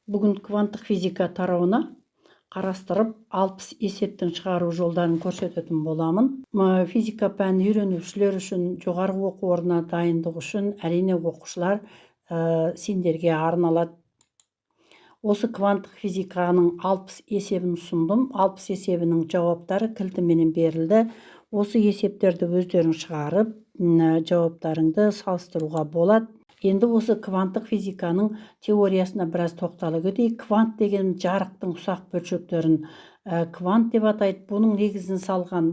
Бүгін кванттық физика тарауына қарастырып 60 есептің шығару жолдарын көрсететін боламын. Физика пәнін үйренушілер үшін, жоғарғы оқу орнына дайындық үшін әрине оқушылар сендерге арналады. Осы кванттық физиканың 60 есебін ұсындым. 60 есебінің жауаптары кілтіменен берілді. Осы есептерді өздерің шығарып, жауаптарыңды салыстыруға болады. Енді осы кванттық физиканың теориясына біраз тоқталып өтейік. Квант деген жарықтың ұсақ бөлшектерін квант деп атайды. Бұның негізін салған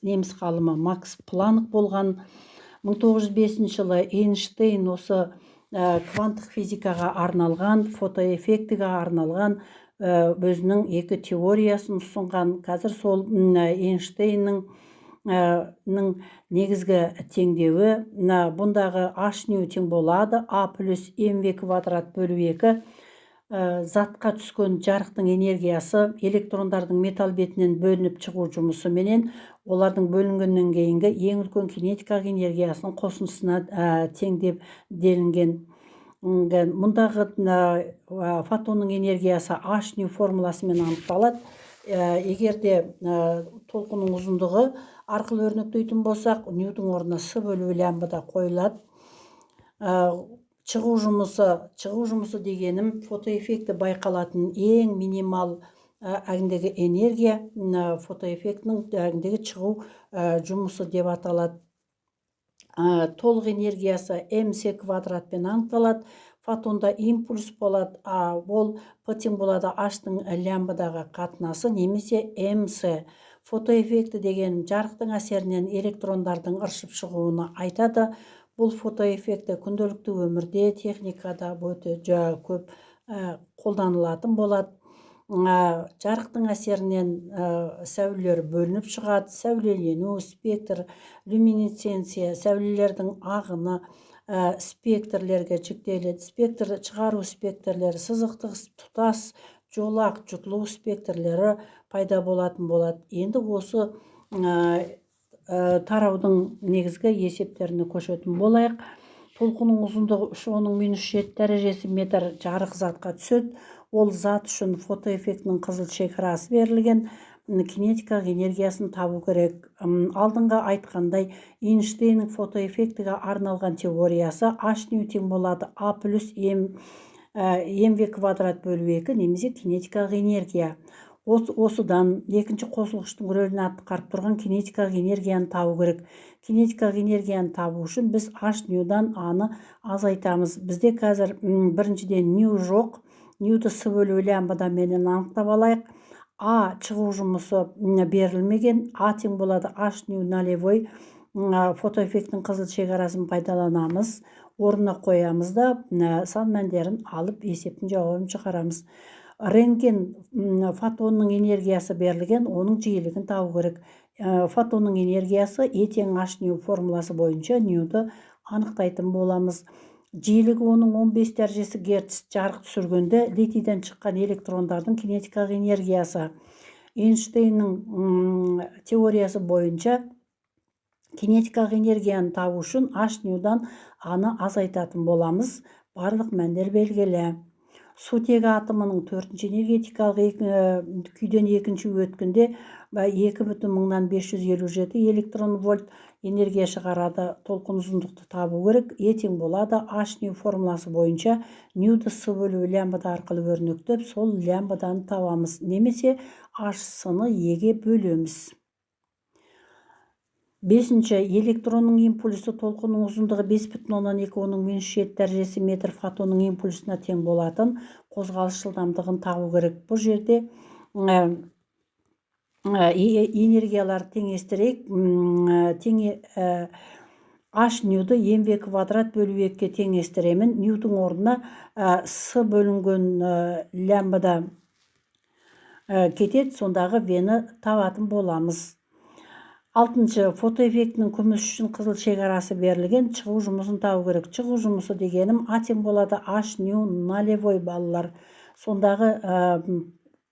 неміс ғалымы Макс Планк болған. 1905 жылы Эйнштейн осы кванттық физикаға арналған, фотоэффектіге арналған өзінің екі теориясын ұсынған. Қазір сол Эйнштейннің негізгі теңдеуі бұндағы h-ню тең болады a плюс mv квадрат бөлу 2. Затқа түскен жарықтың энергиясы электрондардың металл бетінен бөлініп шығу жұмысы менен олардың бөлінгеннен кейінгі ең үлкен кинетикалық энергиясының қосындысына тең деп делінген. Мұндағы фотонның энергиясы h-ню формуласымен анықталады. Егерде толқынның ұзындығы арқылы өрнектейтін болсақ, ньютон орнына с бөлу лямбда қойылады. Шығу жұмысы дегенім фотоэффекті байқалатын ең минимал әгіндегі энергия фотоэффектінің әгіндегі шығу жұмысы деп аталады. Толық энергиясы mc квадратпен анықталады. Фотонда импульс болады, ол p тең болады h-тың лямбдаға қатынасы немесе mc. Фотоэффекті деген жарықтың әсерінен электрондардың ыршып шығуына айтады. Бұл фотоэффекті күнделікті өмірде, техникада өте көп қолданылатын болады. Жарықтың әсерінен сәулелер бөлініп шығады. Сәулелену, спектр, люминесценция, сәулелердің ағыны спектрлерге жіктеледі. Спектр шығару спектрлері, сызықтық, тұтас, жолақ, жұтылу спектрлері пайда болатын болады. Енді осы тараудың негізгі есептеріне көшетін болайық. Толқынның ұзындығы 3-7 дәрежесі метр жарық затқа түседі. Ол зат үшін фотоэффектінің қызыл шекарасы берілген. Кинетикалық энергиясын табу керек. Алдыңғы айтқандай, Эйнштейннің фотоэффектіге арналған теориясы h-ню тең болады a плюс mv квадрат бөлу 2 немесе кинетикалық энергия. Осыдан екінші қосылғыштың рөлін атқарып тұрған кинетикалық энергияны табу керек. Кинетикалық энергияны табу үшін біз h-ньюдан a-ны азайтамыз. Бізде қазір біріншіден нью жоқ. Ньюді с бөлу лямбда менен анықтап алайық. А шығу жұмысы берілмеген. А тең болады h-нью нолевой. Фотоэффектің қызыл шекарасын пайдаланамыз. Орнына қоямыз да сан мәндерін алып есептің жауабын шығарамыз. Рентген фотонның энергиясы берілген, оның жиілігін табу керек. Фотонның энергиясы E тең h-нью формуласы бойынша ньюді анықтайтын боламыз. Жиілігі оның 15 дәрежесі герц жарық түсіргенде литийден шыққан электрондардың кинетикалық энергиясы. Эйнштейннің теориясы бойынша кинетикалық энергияны табу үшін h-ньюдан a-ны азайтатын боламыз. Барлық мәндер белгілі. Сутегі атомының 4-ші энергетикалық күйден 2-ші өткенде 2,557 электрон вольт энергия шығарады. Толқын ұзындықты табу керек. E тең болады h-нью формуласы бойынша ньюді с бөлу лямбда арқылы өрнектеп, сол лямбданы табамыз. Немесе h-сыны еге бөлеміз. 5-ші электронның импульсі толқынның ұзындығы 5,2, оның -7 дәрежесі метр фотонның импульсына тең болатын қозғалыс жылдамдығын табу керек. Бұл жерде энергиялар теңестірейік. h-ньюді mv квадрат бөлу 2-ке теңестіремін. Ньютон орнына с бөлінген лямбда кетеді, сондағы v-ні табатын боламыз. 6-шы фотоэффектінің күміс үшін қызыл шекарасы берілген. Шығу жұмысын табу керек. Шығу жұмысы дегенім а тең болады h-нью нолевой балалар. Сондағы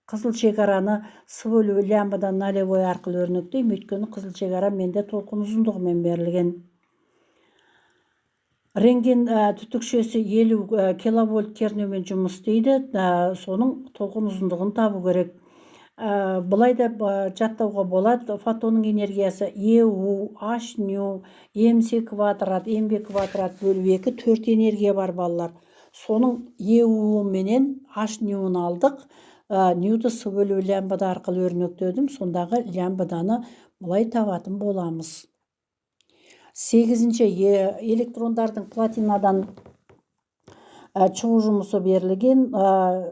қызыл шекараны с бөлу лямбда нолевой арқылы өрнектеймін, өйткені қызыл шекара менде толқын ұзындығымен берілген. Рентген түтікшесі 50 киловольт кернеумен жұмыс істейді. Соның толқын ұзындығын табу керек. Бұлай да жаттауға болады. Фотонның энергиясы EU, H ню, MC квадрат, MB квадрат бөлу 2 4 энергия бар балалар. Соның EU менен H нюін алдық. Ньюді С бөлу лямбда арқылы өрнектедім. Сондағы лямбданы бұлай табатын боламыз. 8-ші электрондардың платинадан шығу жұмысы берілген.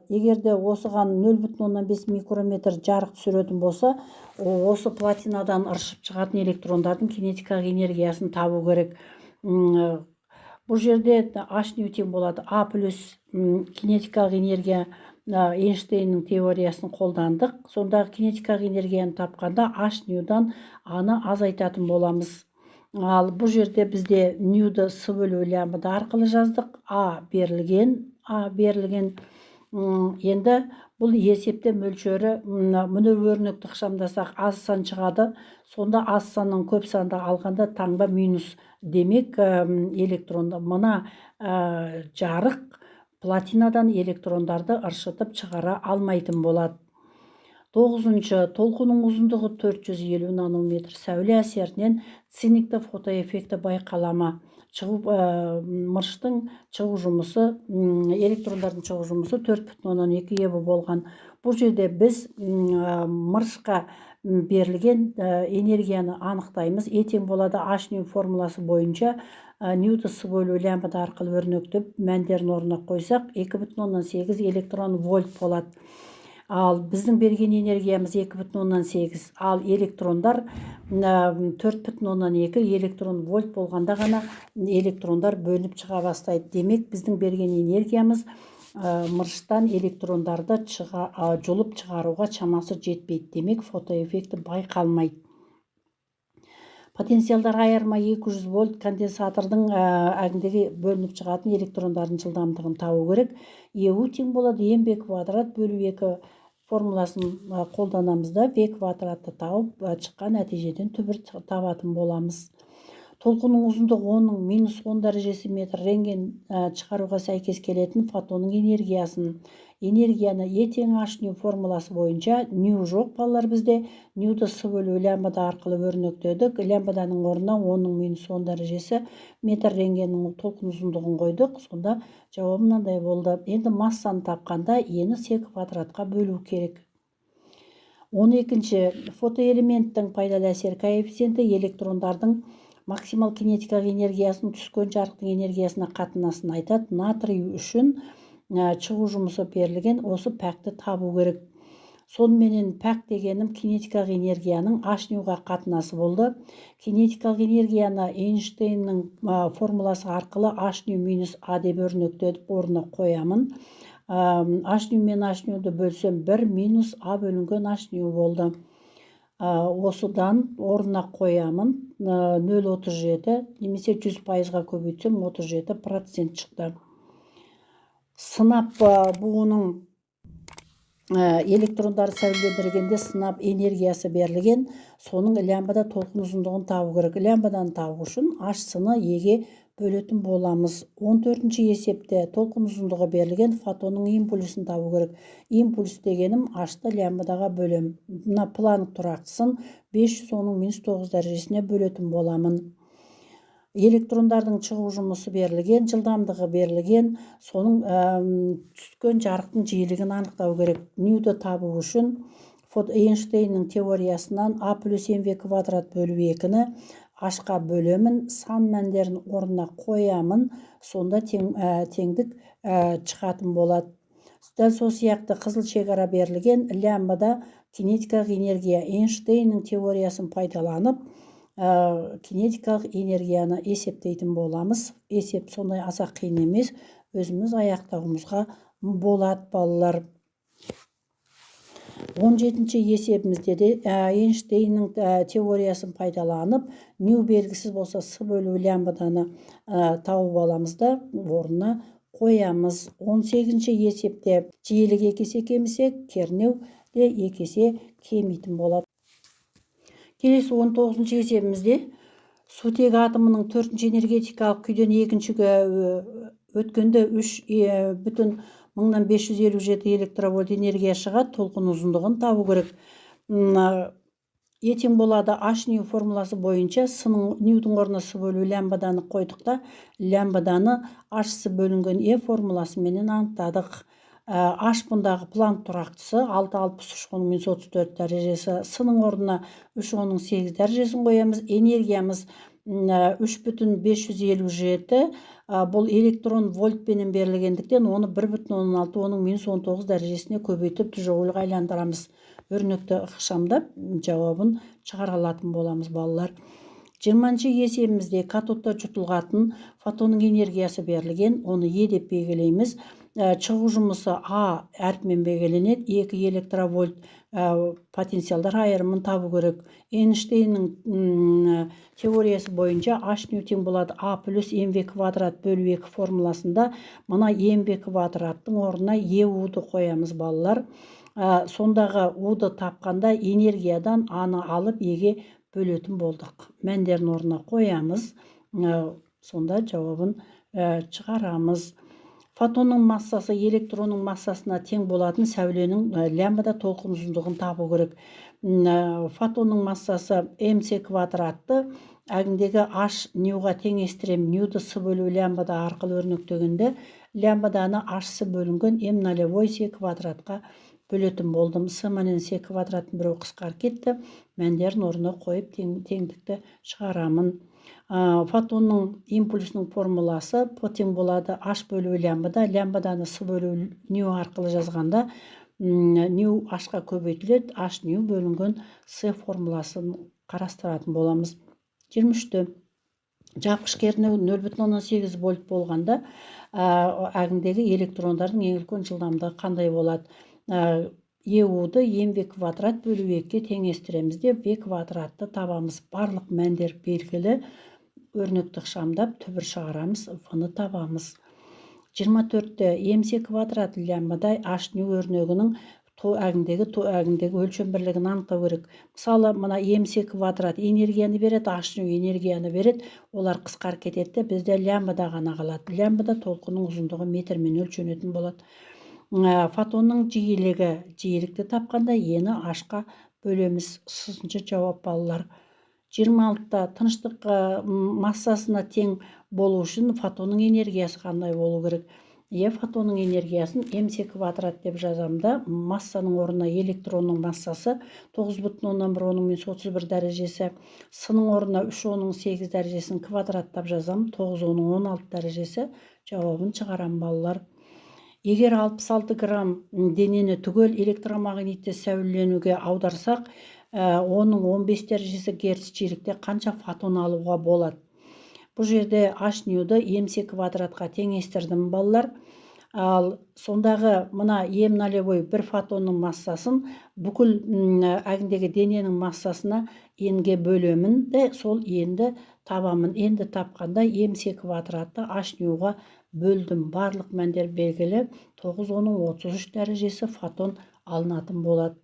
Егерде осыған 0,5 микрометр жарық түсіретін болса, осы платинадан ыршып шығатын электрондардың кинетикалық энергиясын табу керек. Бұл жерде H ню тең болады. А плюс кинетикалық энергия Эйнштейннің теориясын қолдандық. Сондағы кинетикалық энергияны тапқанда H ньюдан аны азайтатын боламыз. Ал бұл жерде бізде ньюді С бөлу лямбда арқылы жаздық. А берілген. Енді бұл есепте мөлшері мұны өрнекті ықшамдасақ аз сан шығады. Сонда аз санның көп санды алғанда таңба минус демек электронды. Мұна жарық платинадан электрондарды ыршытып шығара алмайтын болады. 9-ші толқынның ұзындығы 450 нанометр. Сәуле әсерінен циникті фотоэффекті байқалама. Мырыштың шығу жұмысы, электрондардың шығу жұмысы 4,2 ебі болған. Бұл жерде біз мырышқа берілген энергияны анықтаймыз. Етең болады H ню формуласы бойынша ньюді С бөлу лямбда арқылы өрнектеп мәндерін орнына қойсақ 2,8 электрон вольт болады. Ал біздің берген энергиямыз 2,8. Ал электрондар 4,2 электрон вольт болғанда ғана электрондар бөлініп шыға бастайды. Демек біздің берген энергиямыз мырыштан электрондарды жұлып шығаруға шамасы жетпейді. Демек фотоэффекті байқалмайды. Потенциалдар айырма 200 вольт конденсатордың әгіндегі бөлініп шығатын электрондардың жылдамдығын табу керек. EU тең болады MB квадрат бөлу 2 формуласын қолданамызда V квадратты тауып шыққан нәтижеден түбір табатын боламыз. Толқынның ұзындығы 10-ның минус 10 дәрежесі метр. Рентген шығаруға сәйкес келетін фотонның энергияны етең H ню формуласы бойынша ню жоқ балалар бізде. Ньюді С бөлу лямбда арқылы өрнектедік. Лямбданың орнына 10-ның минус 10 дәрежесі метр рентгеннің толқын ұзындығын қойдық. Сонда жауабы мынандай болды. Енді массаны тапқанда ені С квадратқа бөлу керек. 12-ші фотоэлементтің пайдалы әсер коэффициенті электрондардың максимал кинетикалық энергиясын түскен жарықтың энергиясына қатынасын айтады. Натрий үшін шығу жұмысы берілген. Осы пәкті табу керек. Сонымен пәк дегенім кинетикалық энергияның H ньюға қатынасы болды. Кинетикалық энергияны Эйнштейннің формуласы арқылы H нью минус А деп өрнектедіп орнына қоямын. H нью мен H ньюді бөлсем 1 минус А бөлінген H нью болды. Осыдан орнына қоямын 0,37 немесе 100%-ға көбейтсем 37% шықты. Сынап буының электрондары сәулелендіргенде сынап энергиясы берілген. Соның лямбда толқын ұзындығын табу керек. Лямбданы табу үшін H сыны Eге бөлетін боламыз. 14-ші есепте толқын ұзындығы берілген. Фотонның импульсін табу керек. Импульс дегенім H'ты лямбдаға бөлем. Мына планк тұрақтысын 500 оның минус 9 дәрежесіне бөлетін боламын. Электрондардың шығу жұмысы берілген, жылдамдығы берілген. Соның түскен жарықтың жиілігін анықтау керек. Ньюді табу үшін Эйнштейннің теориясынан А плюс МВ квадрат бөлу 2-ні H-қа бөлемін, сан мәндерін орнына қоямын. Сонда теңдік шығатын болады. Дәл сол сияқты қызыл шекара берілген. Лямбда кинетикалық энергия Эйнштейннің теориясын пайдаланып кинетикалық энергияны есептейтін боламыз. Есеп сондай аса қиын емес. Өзіміз аяқтауымызға болады балалар. 17-ші есебімізде де Эйнштейннің теориясын пайдаланып, нью белгісіз болса С бөлу лямбданы тауып аламыз да орнына қоямыз. 18-ші есепте жиілік 2 есе кемісе, кернеу де 2 есе кемейтін болады. Келесі 19-ші есебімізде сутек атомының 4-ші энергетикалық күйден 2-шіге өткенде 3,557 электровольт энергия шығады. Толқын ұзындығын табу керек. Ертең болады H нью формуласы бойынша сының ньюдің орнына с бөлу лямбданы қойдық лямбданы H бөлінген E формуласымен анықтадық. H бұндағы Планк тұрақтысы 6,63/34 дәрежесі, сының орнына 3,8 дәрежесін қоямыз. Энергиямыз 3,557, бұл электрон вольтпенен берілгендіктен оны 1,16, оның -19 дәрежесіне көбейтіп джоульға айландырамыз. Өрнекті ықшамдап жауабын шығара алатын боламыз балалар. 20-ші есебімізде катодта жұтылғатын фотонның энергиясы берілген, оны Е деп белгілейміз. Шығу жұмысы А әрпімен белгіленеді. 2 электровольт потенциалдар айырымын табу керек. Эйнштейннің теориясы бойынша H нью тең болады А плюс mv квадрат бөлу 2 формуласында мына mv квадраттың орнына EU-ды қоямыз балалар. Сондағы U-ды тапқанда энергиядан А-ны алып Е-ге бөлетін болдық. Мәндерін орнына қоямыз. Сонда жауабын шығарамыз. Фотонның массасы электронның массасына тең болатын сәуленің лямбда толқын ұзындығын табу керек. Фотонның массасы mc квадратты әгіндегі H ньюға теңестірем. Ньюді с бөлу лямбда арқылы өрнектегенде лямбданы H бөлінген m0 с квадратқа бөлетін болдым. С менен с квадраттың біреу қысқарып кетті. Мәндерін орнына қойып теңдікті шығарамын. Фотонның импульсінің формуласы тең болады H бөлу лямбда. Лямбданы с бөлу нью арқылы жазғанда нью H-қа көбейтіледі. H нью бөлінген с формуласын қарастыратын боламыз. 23-ті жапқыш кернеу 0,18 вольт болғанда әгіндегі электрондардың ең үлкен жылдамдығы қандай болады? EU-ды mv квадрат бөлу 2-ге теңестіреміз деп v квадратты табамыз. Барлық мәндер белгілі. Өрнекті ықшамдап түбір шығарамыз, v-ны табамыз. 24-ті mc квадрат лямбда H нью өрнегінің әгіндегі өлшем бірлігін анықтау керек. Мысалы, мына mc квадрат энергияны береді, H нью энергияны береді. Олар қысқарып кетеді, бізде лямбда ғана қалады. Лямбда толқынның ұзындығы метрмен өлшенетін болады. Фотонның жиілікті тапқанда ені H-қа бөлеміз. 6-шы жауап балалар. 26-та тыныштық массасына тең болу үшін фотонның энергиясы қандай болу керек? Фотонның энергиясын mc квадрат деп жазамда, массаның орнына электронның массасы 9,1/31 дәрежесі, сының орнына 3,8 дәрежесін квадраттап жазам, 9,16 дәрежесі. Жауабын шығарам балалар. Егер 66 грамм денені түгел электромагнитті сәулеленуге аударсақ, оның 15 дәрежесі герц жиілікте қанша фотон алуға болады? Бұл жерде H ньюді mc квадратқа теңестірдім балалар. Ал сондағы мына m0 бір фотонның массасын бүкіл әгіндегі дененің массасына n-ге бөлемін де сол n-ді табамын. N-ді тапқанда mc квадратты H ньюға бөлдім. Барлық мәндер белгілі. 9,33 дәрежесі фотон алынатын болады.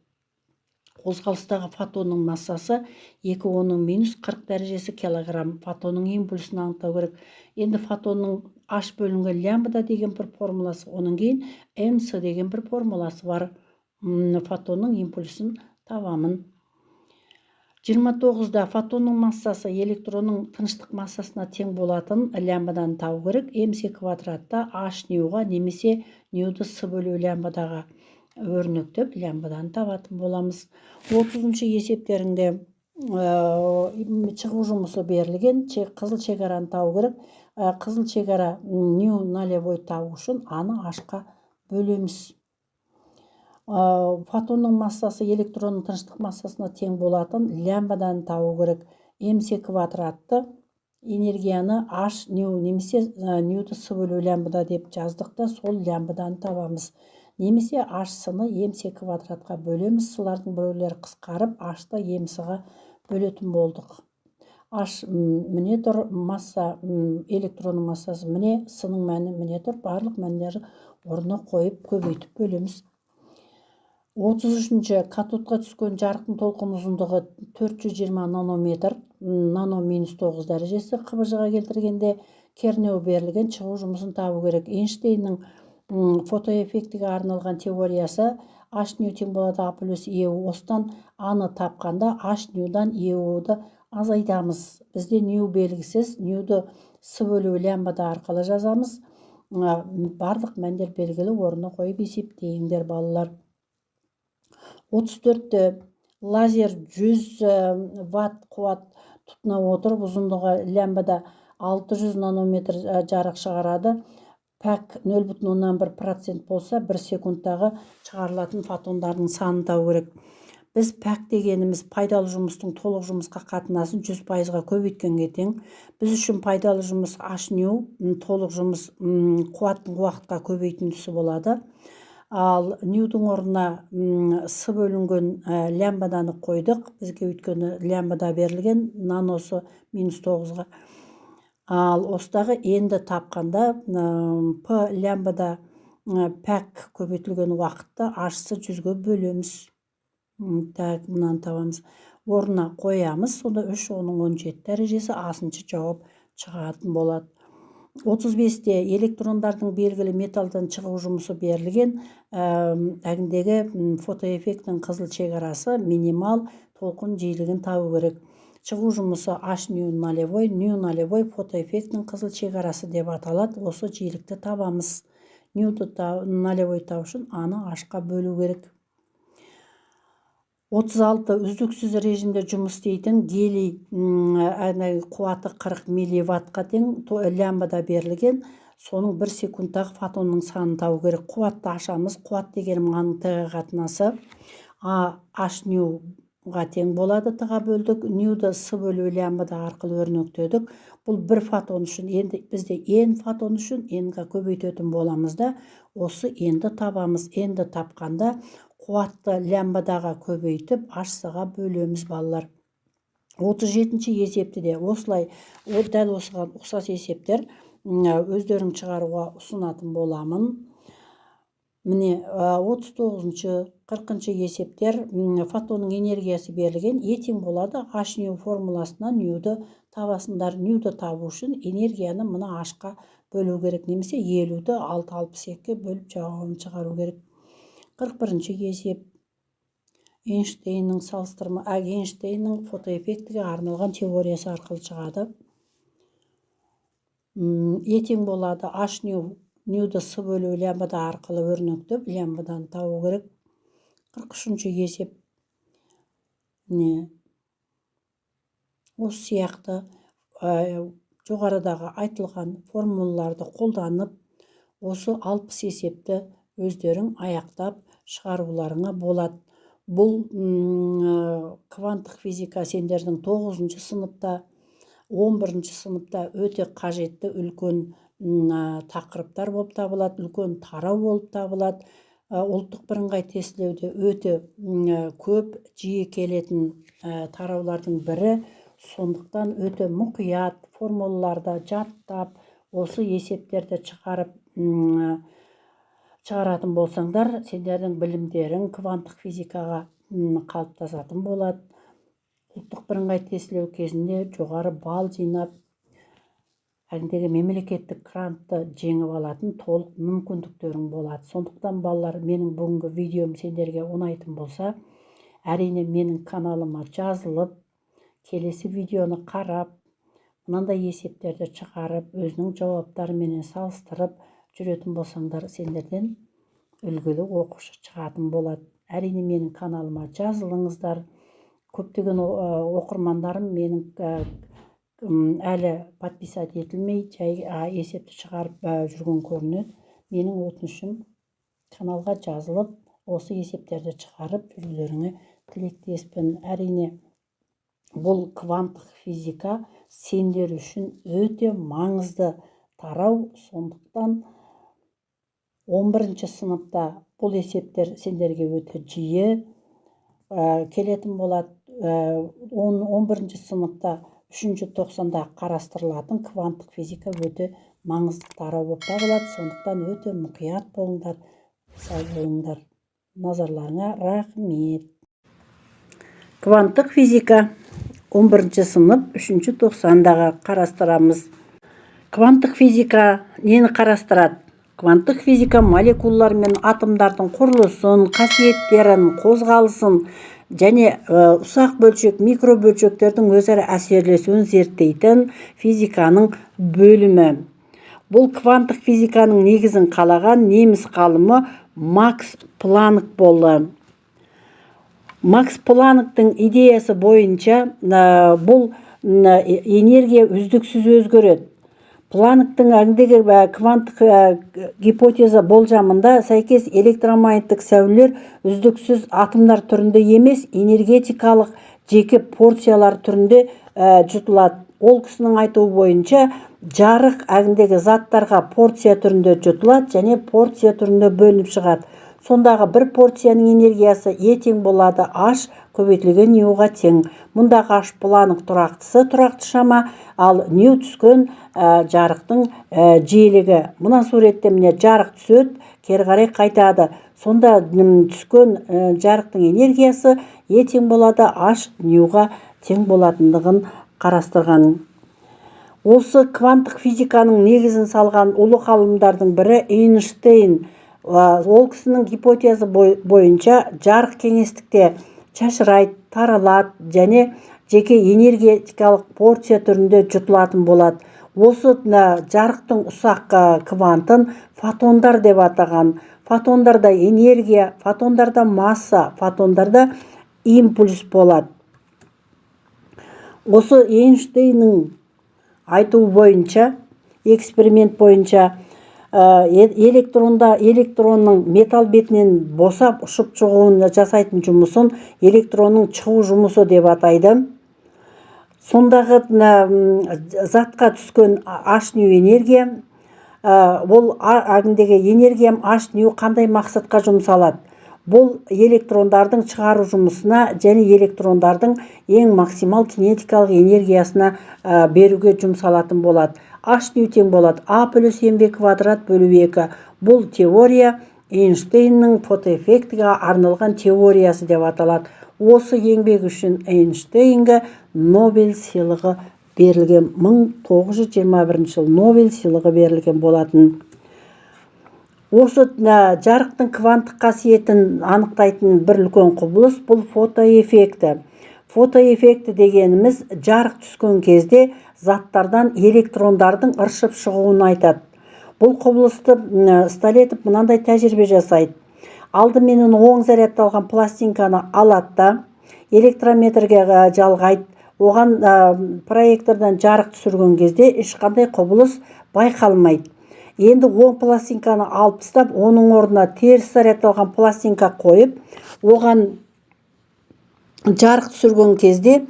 Қозғалыстағы фотонның массасы 2,10-40 дәрежесі килограмм. Фотонның импульсін анықтау керек. Енді фотонның H бөлінген лямбда деген бір формуласы, оның кейін mc деген бір формуласы бар. Фотонның импульсін табамын. 29-да фотонның массасы электронның тыныштық массасына тең болатын лямбданы табу керек. mc квадратта H ньюға немесе ньюді с бөлу лямбдаға өрнектеп лямбданы табатын боламыз. 30-шы есептерінде шығу жұмысы берілген. Қызыл шекараны табу керек. Қызыл шекара нью нолевой табу үшін аны H-қа бөлеміз. Фотонның массасы электронның тыныштық массасына тең болатын лямбданы табу керек. mc квадратты энергияны H нью немесе ньюді с бөлу лямбда деп жаздық та сол лямбданы табамыз. Немесе H-сыны mc квадратқа бөлеміз. Сылардың біреулері қысқарып, H-ты mc-ға бөлетін болдық. H міне тұр, масса, электронның массасы міне, сының мәні міне тұр. Барлық мәндері орнына қойып көбейтіп бөлеміз. 33-ші катодқа түскен жарықтың толқын ұзындығы 420 нанометр, нано минус 9 дәрежесі КБЖ-ға келтіргенде кернеу берілген, шығу жұмысын табу керек. Эйнштейннің фотоэффектіге арналған теориясы H нью тең болады А плюс ЕУ. Осыдан аны тапқанда H ньюдан ЕУді азайтамыз. Бізде нью белгісіз, ньюді С бөлу лямбда арқылы жазамыз. Барлық мәндер белгілі, орнына қойып есептейіңдер балалар. 34-те лазер 100 ватт қуат тұтына отырып, ұзындығы лямбда 600 нанометр жарық шығарады. Пәк 0,1% болса, 1 секундтағы шығарылатын фотондардың санын табу керек. Біз пәк дегеніміз пайдалы жұмыстың толық жұмысқа қатынасын 100%-ға көбейткенге тең. Біз үшін пайдалы жұмыс H нью, толық жұмыс қуаттың уақытқа көбейтіндісі болады. Ал ньюдің орнына С бөлінген лямбданы қойдық. Бізге өйткені лямбда берілген, наносы минус 9-ға. Ал осыдағы енді тапқанда П лямбда пәк көбейтілген уақытта H-сы 100-ге бөлеміз. Мұнан табамыз. Орнына қоямыз. Сонда 3, оның 17 дәрежесі асыншы жауап шығатын болады. 35-те электрондардың белгілі металдан шығу жұмысы берілген. Әгіндегі фотоэффектінің қызыл шекарасы минимал толқын жиілігін табу керек. Шығу жұмысы H нью нулевой фотоэффектінің қызыл шекарасы деп аталады. Осы жиілікті табамыз. Ньюді нулевой табу үшін аны H-қа бөлу керек. 36 үздіксіз режимде жұмыс істейтін гелий қуаты 40 милливаттқа тең лямбда берілген. Соның 1 секундтағы фотонның санын табу керек. Қуатты ашамыз. Қуат дегенім аның тіға қатынасы H ньюға тең болады. Тіға бөлдік. Ньюді С бөлу лямбда арқылы өрнектедік. Бұл бір фотон үшін, енді бізде N фотон үшін N-ға көбейтетін боламыз да, осы N-ді табамыз. N-ді тапқанда қуатты лямбдаға көбейтіп H-сыға бөлеміз балалар. 37-ші есептіде осылай, дәл осыған ұқсас есептер өздерің шығаруға ұсынатын боламын. Міне 39-ші, 40-ші есептер фотонның энергиясы берілген, етең болады. H нью формуласынан ньюді табасындар. Ньюді табу үшін энергияны мұны H-қа бөлу керек, немесе 50-ді 6,62-ге бөліп жауабын шығару керек. 41-ші есеп Эйнштейннің Эйнштейннің фотоэффектіге арналған теориясы арқылы шығады. Етең болады H ньюді С бөлу лямбда арқылы өрнектеп, лямбданы табу керек. 43-ші есеп осы сияқты жоғарыдағы айтылған формулаларды қолданып, осы 60 есепті өздерің аяқтап шығаруларыңа болады. Бұл кванттық физика сендердің 9-шы сыныпта, 11-ші сыныпта өте қажетті үлкен тақырыптар болып табылады, үлкен тарау болып табылады. Ұлттық бірыңғай тестілеуде өте көп жиі келетін тараулардың бірі. Сондықтан өте мұқият формулаларды жаттап, осы есептерді шығаратын болсаңдар, сендердің білімдерің кванттық физикаға қалыптасатын болады. Ұлттық бірыңғай тестілеу кезінде жоғары балл жинап, әгіндегі мемлекеттік грантты жеңіп алатын толық мүмкіндіктерің болады. Сондықтан балалар, менің бүгінгі видеом сендерге ұнайтын болса, әрине менің каналыма жазылып, келесі видеоны қарап, мынандай есептерді шығарып, өзінің жауаптарымен салыстырып жүретін болсаңдар, сендерден үлгілі оқушы шығатын болады. Әрине менің каналыма жазылыңыздар. Көптеген оқырмандарым менің әлі подписать етілмей, жай есепті шығарып жүрген көрінеді. Менің өтінішім каналға жазылып, осы есептерді шығарып жүрулеріңе тілектеспін. Әрине бұл кванттық физика сендер үшін өте маңызды тарау. Сондықтан 11-ші сыныпта бұл есептер сендерге өте жиі келетін болады. 11-ші сыныпта 3-ші тоқсанда қарастырылатын кванттық физика өте маңызды тарау болып табылады. Сондықтан өте мұқият болыңдар, сау болыңдар. Назарларыңа рахмет. Кванттық физика 11 сынып 3 тоқсандағы қарастырамыз. Кванттық физика нені қарастырады? Кванттық физика молекулалар мен атомдардың құрылысын, қасиеттерін, қозғалысын және ұсақ бөлшек, микро бөлшектердің өзара әсерлесуін зерттейтін физиканың бөлімі. Бұл кванттық физиканың негізін қалаған неміс ғалымы Макс Планк болды. Макс Планктың идеясы бойынша бұл энергия үздіксіз өзгереді. Планктың әңгідегі кванттық гипотеза болжамында сәйкес электромагниттік сәулелер үздіксіз атомдар түрінде емес, энергетикалық жеке порциялар түрінде жұтылады. Ол кісінің айтуы бойынша жарық әңгідегі заттарға порция түрінде жұтылады және порция түрінде бөлініп шығады. Сондағы бір порцияның энергиясы E тең болады H көбейтілген ньюға тең. Мұндағы H Планк тұрақтысы тұрақты шама, ал нью түскен жарықтың жиілігі. Мына суретте міне жарық түседі, кері қарай қайтады. Сонда түскен жарықтың энергиясы E тең болады H ньюға тең болатындығын қарастырған. Осы кванттық физиканың негізін салған ұлы ғалымдардың бірі Эйнштейн. Ол кісінің гипотезасы бойынша жарық кеңістікте шашырайды, таралады және жеке энергетикалық порция түрінде жұтылатын болады. Осы жарықтың ұсақ квантын фотондар деп атаған. Фотондарда энергия, фотондарда масса, фотондарда импульс болады. Осы Эйнштейннің айтуы бойынша, эксперимент бойынша электронның металл бетінен босап ұшып шығуын жасайтын жұмысын электронның шығу жұмысы деп атайды. Сондағы затқа түскен H нью энергия, бұл әңгідегі энергия H нью қандай мақсатқа жұмсалады? Бұл электрондардың шығару жұмысына және электрондардың ең максимал кинетикалық энергиясына беруге жұмсалатын болады. H нью тең болады A плюс mv квадрат бөлу 2. Бұл теория Эйнштейннің фотоэффектіге арналған теориясы деп аталады. Осы еңбек үшін Эйнштейнге Нобель сыйлығы берілген. 1921 жыл Нобель сыйлығы берілген болатын. Осы жарықтың кванттық қасиетін анықтайтын бір үлкен құбылыс бұл фотоэффекті. Фотоэффекті дегеніміз жарық түскен кезде заттардан электрондардың ыршып шығуын айтады. Бұл құбылысты Столетов мынандай тәжірибе жасайды. Алдымен оң зарядталған пластинканы алады да электрометрге жалғайды. Оған проектордан жарық түсірген кезде ешқандай құбылыс байқалмайды. Енді оң пластинканы алып тастап, оның орнына теріс зарядталған пластинка қойып, оған жарық түсірген кезде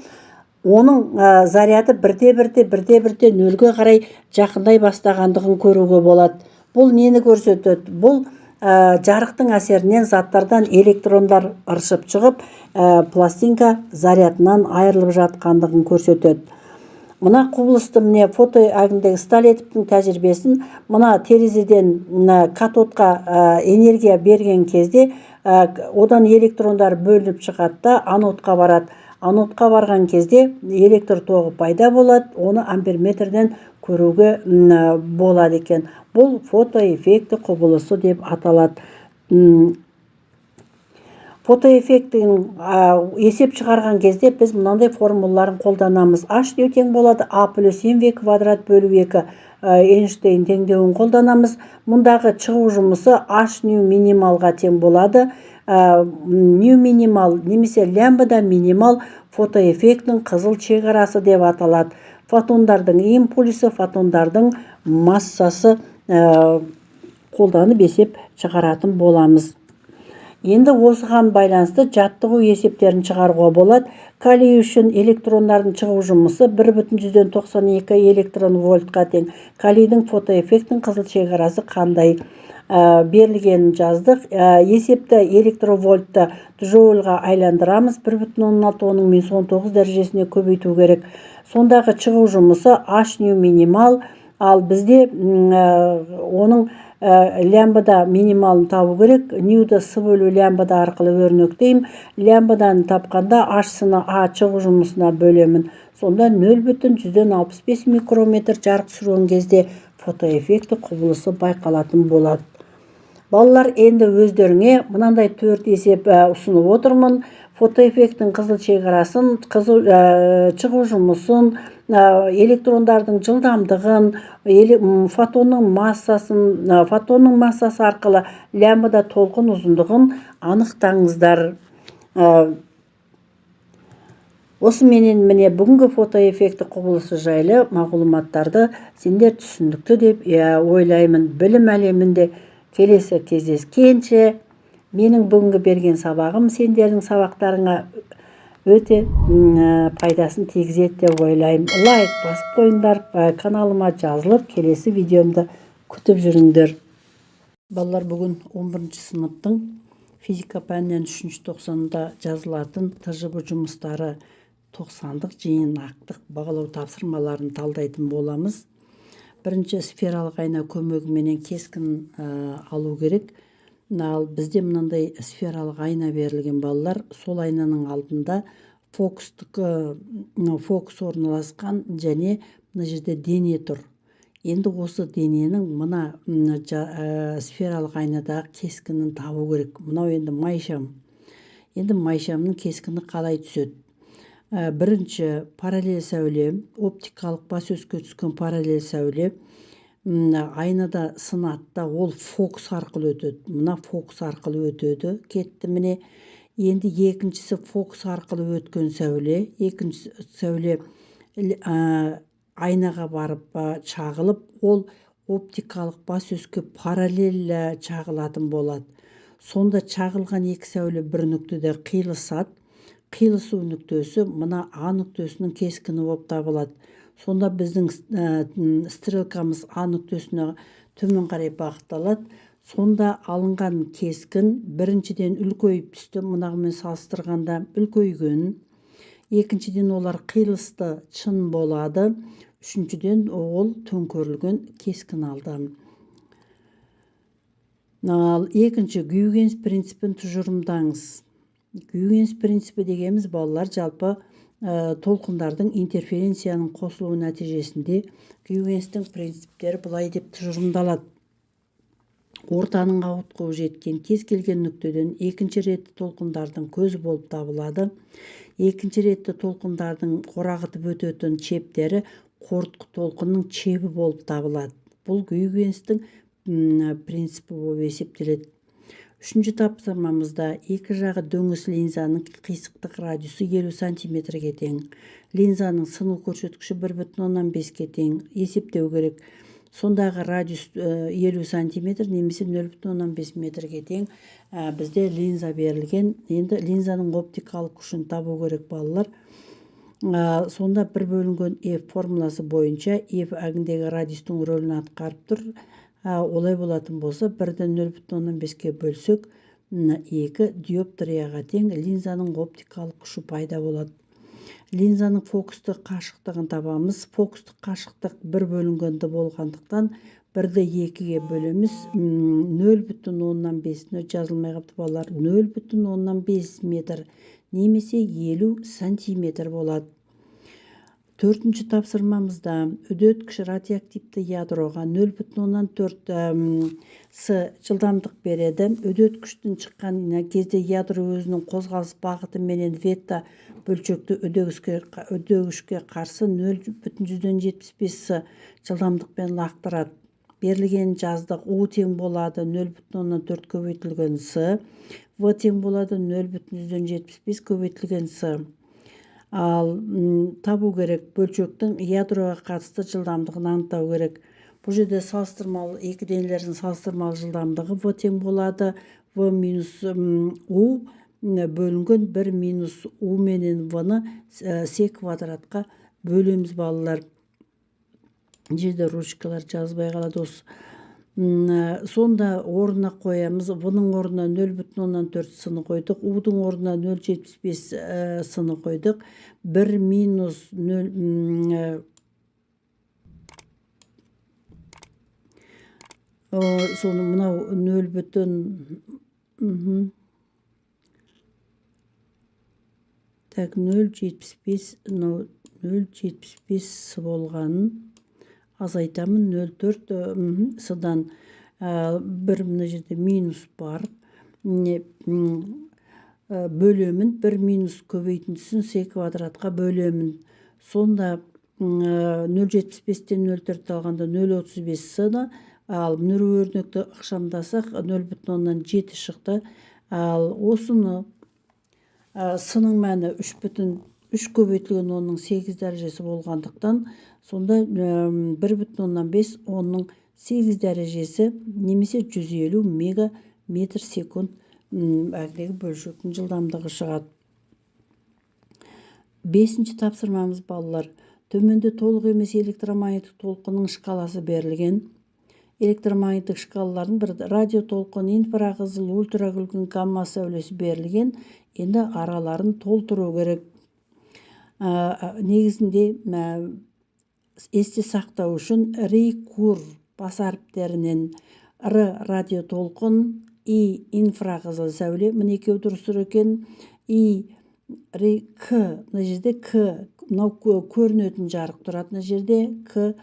оның заряды бірте-бірте нөлге қарай жақындай бастағандығын көруге болады. Бұл нені көрсетеді? Бұл жарықтың әсерінен заттардан электрондар ыршып шығып, пластинка зарядынан айырылып жатқандығын көрсетеді. Мына құбылысты фото әңгімедегі Столетовтың тәжірибесін мына терезеден катодқа энергия берген кезде одан электрондар бөлініп шығады да анодқа барады. Анодқа барған кезде электр тоғы пайда болады, оны амперметрден көруге болады екен. Бұл фотоэффекті құбылысы деп аталады. Фотоэффектінің есеп шығарған кезде біз мынандай формулаларын қолданамыз. H нью тең болады A плюс mv квадрат бөлу 2. Эйнштейн теңдеуін қолданамыз. Мұндағы шығу жұмысы H нью минималға тең болады. Нью минимал немесе лямбда минимал фотоэффектінің қызыл шекарасы деп аталады. Фотондардың импульсі, фотондардың массасы қолданып есеп шығаратын боламыз. Енді осыған байланысты жаттығу есептерін шығаруға болады. Калий үшін электрондардың шығу жұмысы 1,92 электрон вольтқа тең. Калийдің фотоэффектінің қызыл шекарасы қандай берілгенін жаздық. Есепті электровольтты джоульға айландырамыз. 1,16 оның -19 дәрежесіне көбейту керек. Сондағы шығу жұмысы H нью минимал Ал бізде оның лямбда минималын табу керек. Ньюді С бөлу лямбда арқылы өрнектеймін. Лямбданы тапқанда H сыны А шығу жұмысына бөлемін. Сонда 0,65 микрометр жарық түсірген кезде фотоэффекті құбылысы байқалатын болады. Балалар, енді өздеріңе мынандай 4 есеп ұсынып отырмын. Фотоэффекттің қызыл шекарасын, шығу жұмысын, электрондардың жылдамдығын, фотонның массасы арқылы лямбда толқын ұзындығын анықтаңыздар. Осыменен міне бүгінгі фотоэффекті құбылысы жайлы мағлұматтарды сендер түсіндікті деп ойлаймын. Білім әлемінде келесі кездескенше менің бүгінгі берген сабағым сендердің сабақтарыңа өте пайдасын тигізеді деп ойлаймын. Лайк басып қойыңдар, каналыма жазылып, келесі видеомды күтіп жүріңдер. Балалар, бүгін 11 сыныптың физика пәнінен 3-ші тоқсанда жазылатын ТЖБ жұмыстары 90-дық жинақтық бағалау тапсырмаларын талдайтын боламыз. Бірінші, сфералық айна көмегіменен кескін алу керек. Бізде мынандай сфералық айна берілген балалар. Сол айнаның алдында фокус орналасқан және мына жерде дене тұр. Енді осы дененің мына сфералық айнадағы кескінін табу керек. Мынау енді майшам. Енді майшамның кескіні қалай түседі? Бірінші, параллель сәуле, оптикалық бас өске түскен параллель сәуле айнада сынатта ол фокус арқылы өтеді. Мына фокус арқылы өтеді. Кетті міне. Енді екіншісі фокус арқылы өткен сәуле. Екінші сәуле айнаға барып шағылып, ол оптикалық бас өске параллель шағылатын болады. Сонда шағылған екі сәуле бір нүктеде қиылысады. Қиылысу нүктесі мына А нүктесінің кескіні болып табылады. Сонда біздің стрелкамыз А нүктесіне төмен қарай бағытталады. Сонда алынған кескін біріншіден үлкейіп түсті. Мұнағымен салыстырғанда үлкейген. Екіншіден олар қиылысты шын болады. Үшіншіден ол төңкерілген кескін алды. Екінші, Гюйгенс принципін тұжырымдаңыз. Гюйгенс принципі дегеніміз балалар жалпы толқындардың интерференцияның қосылуы нәтижесінде Гюйгенстің принциптері былай деп тұжырымдалады. Ортаның ауытқуы жеткен кез келген нүктеден екінші ретті толқындардың көзі болып табылады. Екінші ретті толқындардың қорағытып өтетін чептері қортқы толқынның чебі болып табылады. Бұл Гюйгенстің принципі болып есептеледі. Үшінші тапсырмамызда екі жағы дөңес линзаның қисықтық радиусы 50 сантиметрге тең. Линзаның сыну көрсеткіші 1,5-ге тең. Есептеу керек. Сондағы радиус 50 сантиметр немесе 0,5 метрге тең. Бізде линза берілген. Енді линзаның оптикалық күшін табу керек балалар. Сонда бір бөлінген F формуласы бойынша F әгіндегі радиустың рөлін атқарып тұр. Олай болатын болса, 1-ден 0,5-ге бөлсек, 2 диоптрияға тең линзаның оптикалық күші пайда болады. Линзаның фокустық қашықтығын табамыз. Фокустық қашықтық 1 бөлінгенді болғандықтан 1-ді 2-ге бөлеміз. 0,5 жазылмай қапты балалар. 0,5 метр немесе 50 сантиметр болады. Төртінші тапсырмамызда үдеткіш радиоактивті ядроға 0,4 с жылдамдық береді. Үдеткіштің шыққан кезде ядро өзінің қозғалыс бағыты менен ветта бөлшекті үдегішке қарсы 0,75 с жылдамдықпен лақтырады. Берілген жаздық U тең болады 0,4 көбейтілген с, В тең болады 0,75 көбейтілген с. Ал табу керек бөлшектің ядроға қатысты жылдамдығын анықтау керек. Бұл жерде салыстырмалы екі денелердің салыстырмалы жылдамдығы В тең болады В минус U бөлінген 1 минус U менен В-ны С квадратқа бөлеміз балалар. Жерде ручкалар жазбай қалады осы. Сонда орнына қоямыз. В-ның орнына 0,4 сыны қойдық. U-дің орнына 0,75 сыны қойдық. 1 минус соны мынау 0,75 мынау 0,75 с болғанын азайтамын 0,4 с-дан бір мына жерде минус бар бөлемін 1 минус көбейтіндісін с квадратқа бөлемін. Сонда 0,75-тен 0,4 алғанда 0,35 с-да, ал нөр өрнекті ықшамдасақ 0,7 шықты. Ал осыны с-ның мәні 3 көбейтілген 8 дәрежесі болғандықтан, сонда 1,5 оның 8 дәрежесі немесе 150 мегаметр секунд әгдегі бөлшектің жылдамдығы шығады. 5-ші тапсырмамыз балалар. Төменде толық емес электромагниттік толқынның шкаласы берілген. Электромагниттік шкалалардың бір радио толқын, инфрақызыл, ультракүлгін, гамма сәулесі берілген. Енді араларын толтыру керек. Негізінде есте сақтау үшін рей-кур бас әріптерінен Р радио толқын, И инфрақызыл сәуле, міне екеу дұрыс екен. И К, мына жерде К, мынау көрінетін жарық тұрады, мына жерде К,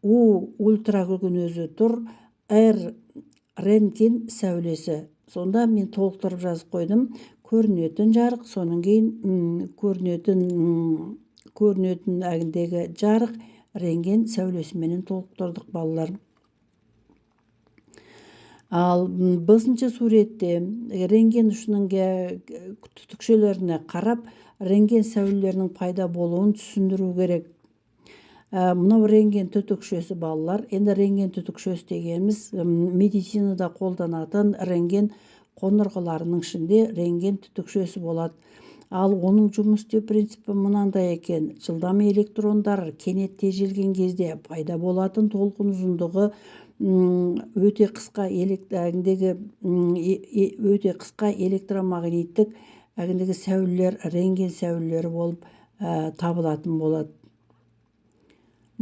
У ультракүлгін өзі тұр, Р рентген сәулесі. Сонда мен толықтырып жазып қойдым. Көрінетін жарық, соның кейін көрінетін әгіндегі жарық рентген сәулесіменен толықтырдық балалар. Ал бесінші суретте рентген ұшының түтікшелеріне қарап, рентген сәулелерінің пайда болуын түсіндіру керек. Мынау рентген түтікшесі балалар. Енді рентген түтікшесі дегеніміз медицинада қолданатын рентген қондырғыларының ішінде рентген түтікшесі болады. Ал оның жұмыс істеу принципі мынандай екен. Жылдам электрондар кенет тежелген кезде пайда болатын толқын ұзындығы өте қысқа электромагниттік сәулелер рентген сәулелері болып табылатын болады.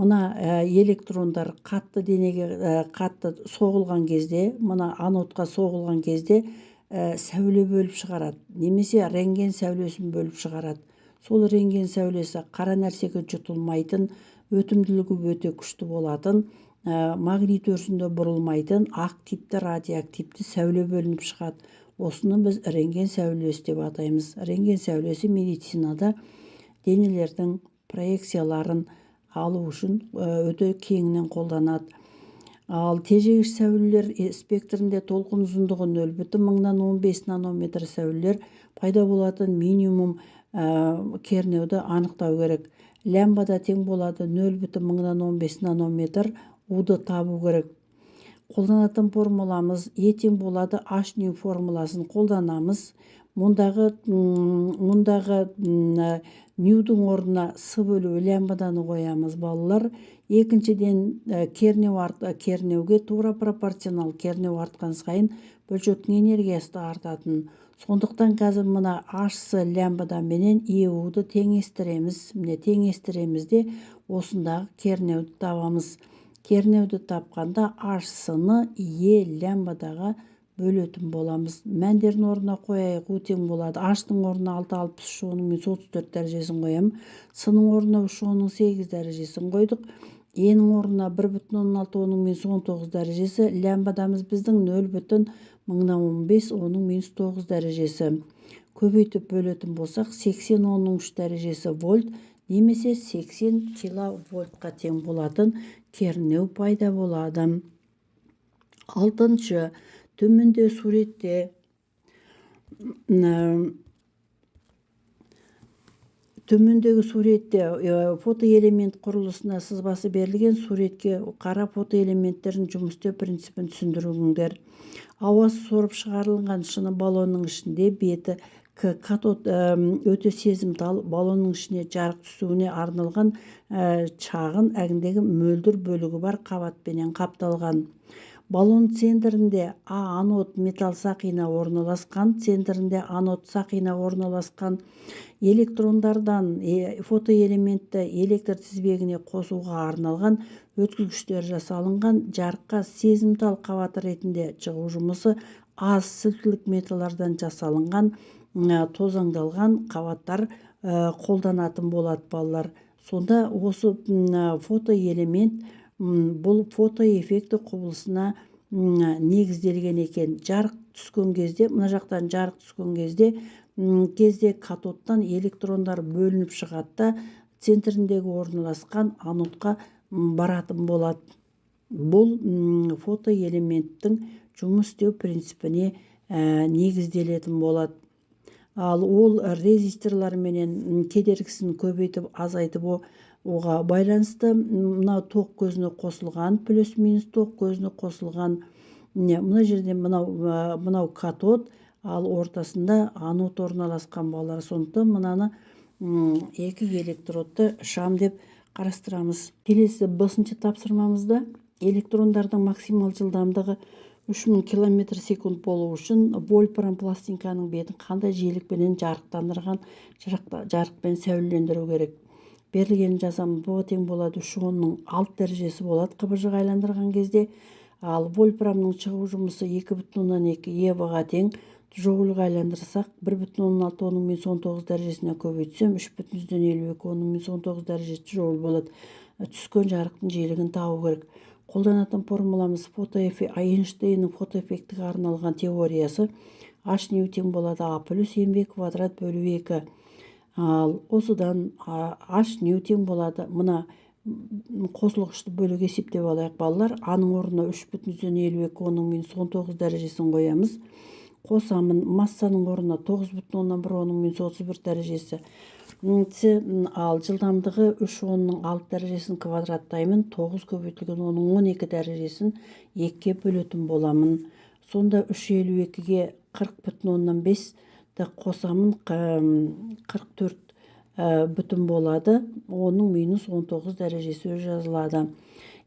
Мына электрондар қатты денеге қатты соғылған кезде, мына анодқа соғылған кезде сәуле бөліп шығарады, немесе рентген сәулесін бөліп шығарады. Сол рентген сәулесі қара нәрсеге жұтылмайтын, өтімділігі өте күшті болатын, магнит өрісінде бұрылмайтын, ақ типті, радиоактивті сәуле бөлініп шығады. Осыны біз рентген сәулесі деп атаймыз. Рентген сәулесі медицинада денелердің проекцияларын алу үшін өте кеңінен қолданады. Ал тежегіш сәулелер спектрінде толқын ұзындығы 0,15 нанометр сәулелер пайда болатын минимум кернеуді анықтау керек. Лямбада тең болады 0,15 нанометр уды табу керек. Қолданатын формуламыз Е тең болады H ню формуласын қолданамыз. Мұндағы ньюдің орнына С бөлу лямбаданы қоямыз балалар. Екіншіден кернеуге тура пропорционал, кернеу артқан сайын бөлшектің энергиясы артатын. Сондықтан қазір мына H лямбада менен Еуді теңестіреміз. Міне теңестіреміз де осындағы кернеуді табамыз. Кернеуді тапқанда H-ны Е лямбадаға бөлетін боламыз. Мәндерін орнына қояйық, U тең болады. H-ның орнына 6,63, оның мен 34 дәрежесін қоямын. С-ның орнына 3, оның 8 дәрежесін қойдық. Е-ның орнына 1,16, оның мен 19 дәрежесі. Лямбадамыз біздің 0,15, оның мен 9 дәрежесі. Көбейтіп бөлетін болсақ, 80, оның 3 дәрежесі вольт, немесе 80 киловольтқа тең болатын кернеу пайда болады. 6-шы, төменде суретте төмендегі суретте фотоэлемент құрылысына сызбасы берілген. Суретке қара фотоэлементтердің жұмыс істеу принципін түсіндіріңдер. Ауасы сорып шығарылған шыны баллонның ішінде беті катод өте сезімтал, баллонның ішіне жарық түсуіне арналған шағын әгіндегі мөлдір бөлігі бар қабатпенен қапталған. Баллон центрінде анод металл сақина орналасқан, центрінде анод сақина орналасқан. Электрондардан фотоэлементті электр тізбегіне қосуға арналған өткізгіштер жасалынған. Жарыққа сезімтал қабат ретінде шығу жұмысы аз сілтілік металлардан жасалынған тозаңдалған қабаттар қолданатын болады балалар. Сонда осы фотоэлемент бұл фотоэффекті құбылысына негізделген екен. Жарық түскен кезде, мына жақтан жарық түскен кезде катодтан электрондар бөлініп шығады да центріндегі орналасқан анодқа баратын болады. Бұл фотоэлементтің жұмыс істеу принципіне негізделетін болады. Ал ол резисторлар менен кедергісін көбейтіп азайтып оға байланысты мынау тоқ көзіне қосылған, плюс минус тоқ көзіне қосылған. Мына жерде мынау катод, ал ортасында анод орналасқан балалар. Сондықтан мынаны екі электродты шам деп қарастырамыз. Келесі 5-ші тапсырмамызда электрондардың максимал жылдамдығы 3000 км/сек болу үшін вольфрам пластинканың бетін қандай жиілікпенен жарықтандырған жарықпен сәулелендіру керек. Берілген жазамыз бұл тең болады 3/10-ның 6 дәрежесі болады қыбыжық айландырған кезде. Ал вольфрамның шығу жұмысы 2,2 еваға тең. Жоғылға айландырсақ 1,6 оның мен 19 дәрежесіне көбейтсем 3,52 оның мен 19 дәрежесі жоғыл болады. Түскен жарықтың жиілігін табу керек. Қолданатын формуламыз Эйнштейннің фотоэффектіге арналған теориясы H тең болады А плюс mv квадрат бөлу 2. Ал осыдан H тең болады. Мына қосылғышты бөлуге есептеп алайық балалар. Аның орнына 3,52 оның мен 19 дәрежесін қоямыз. Қосамын. Массаның орнына 9,1 оның мен 31 дәрежесі. Ал жылдамдығы 3/10-ның 6 дәрежесін квадраттаймын. 9 көбейтілген оның 12 дәрежесін 2-ке бөлетін боламын. Сонда 3,52-ге 40,5-ті қосамын. 44 бүтін болады. Оның минус 19 дәрежесі жазылады.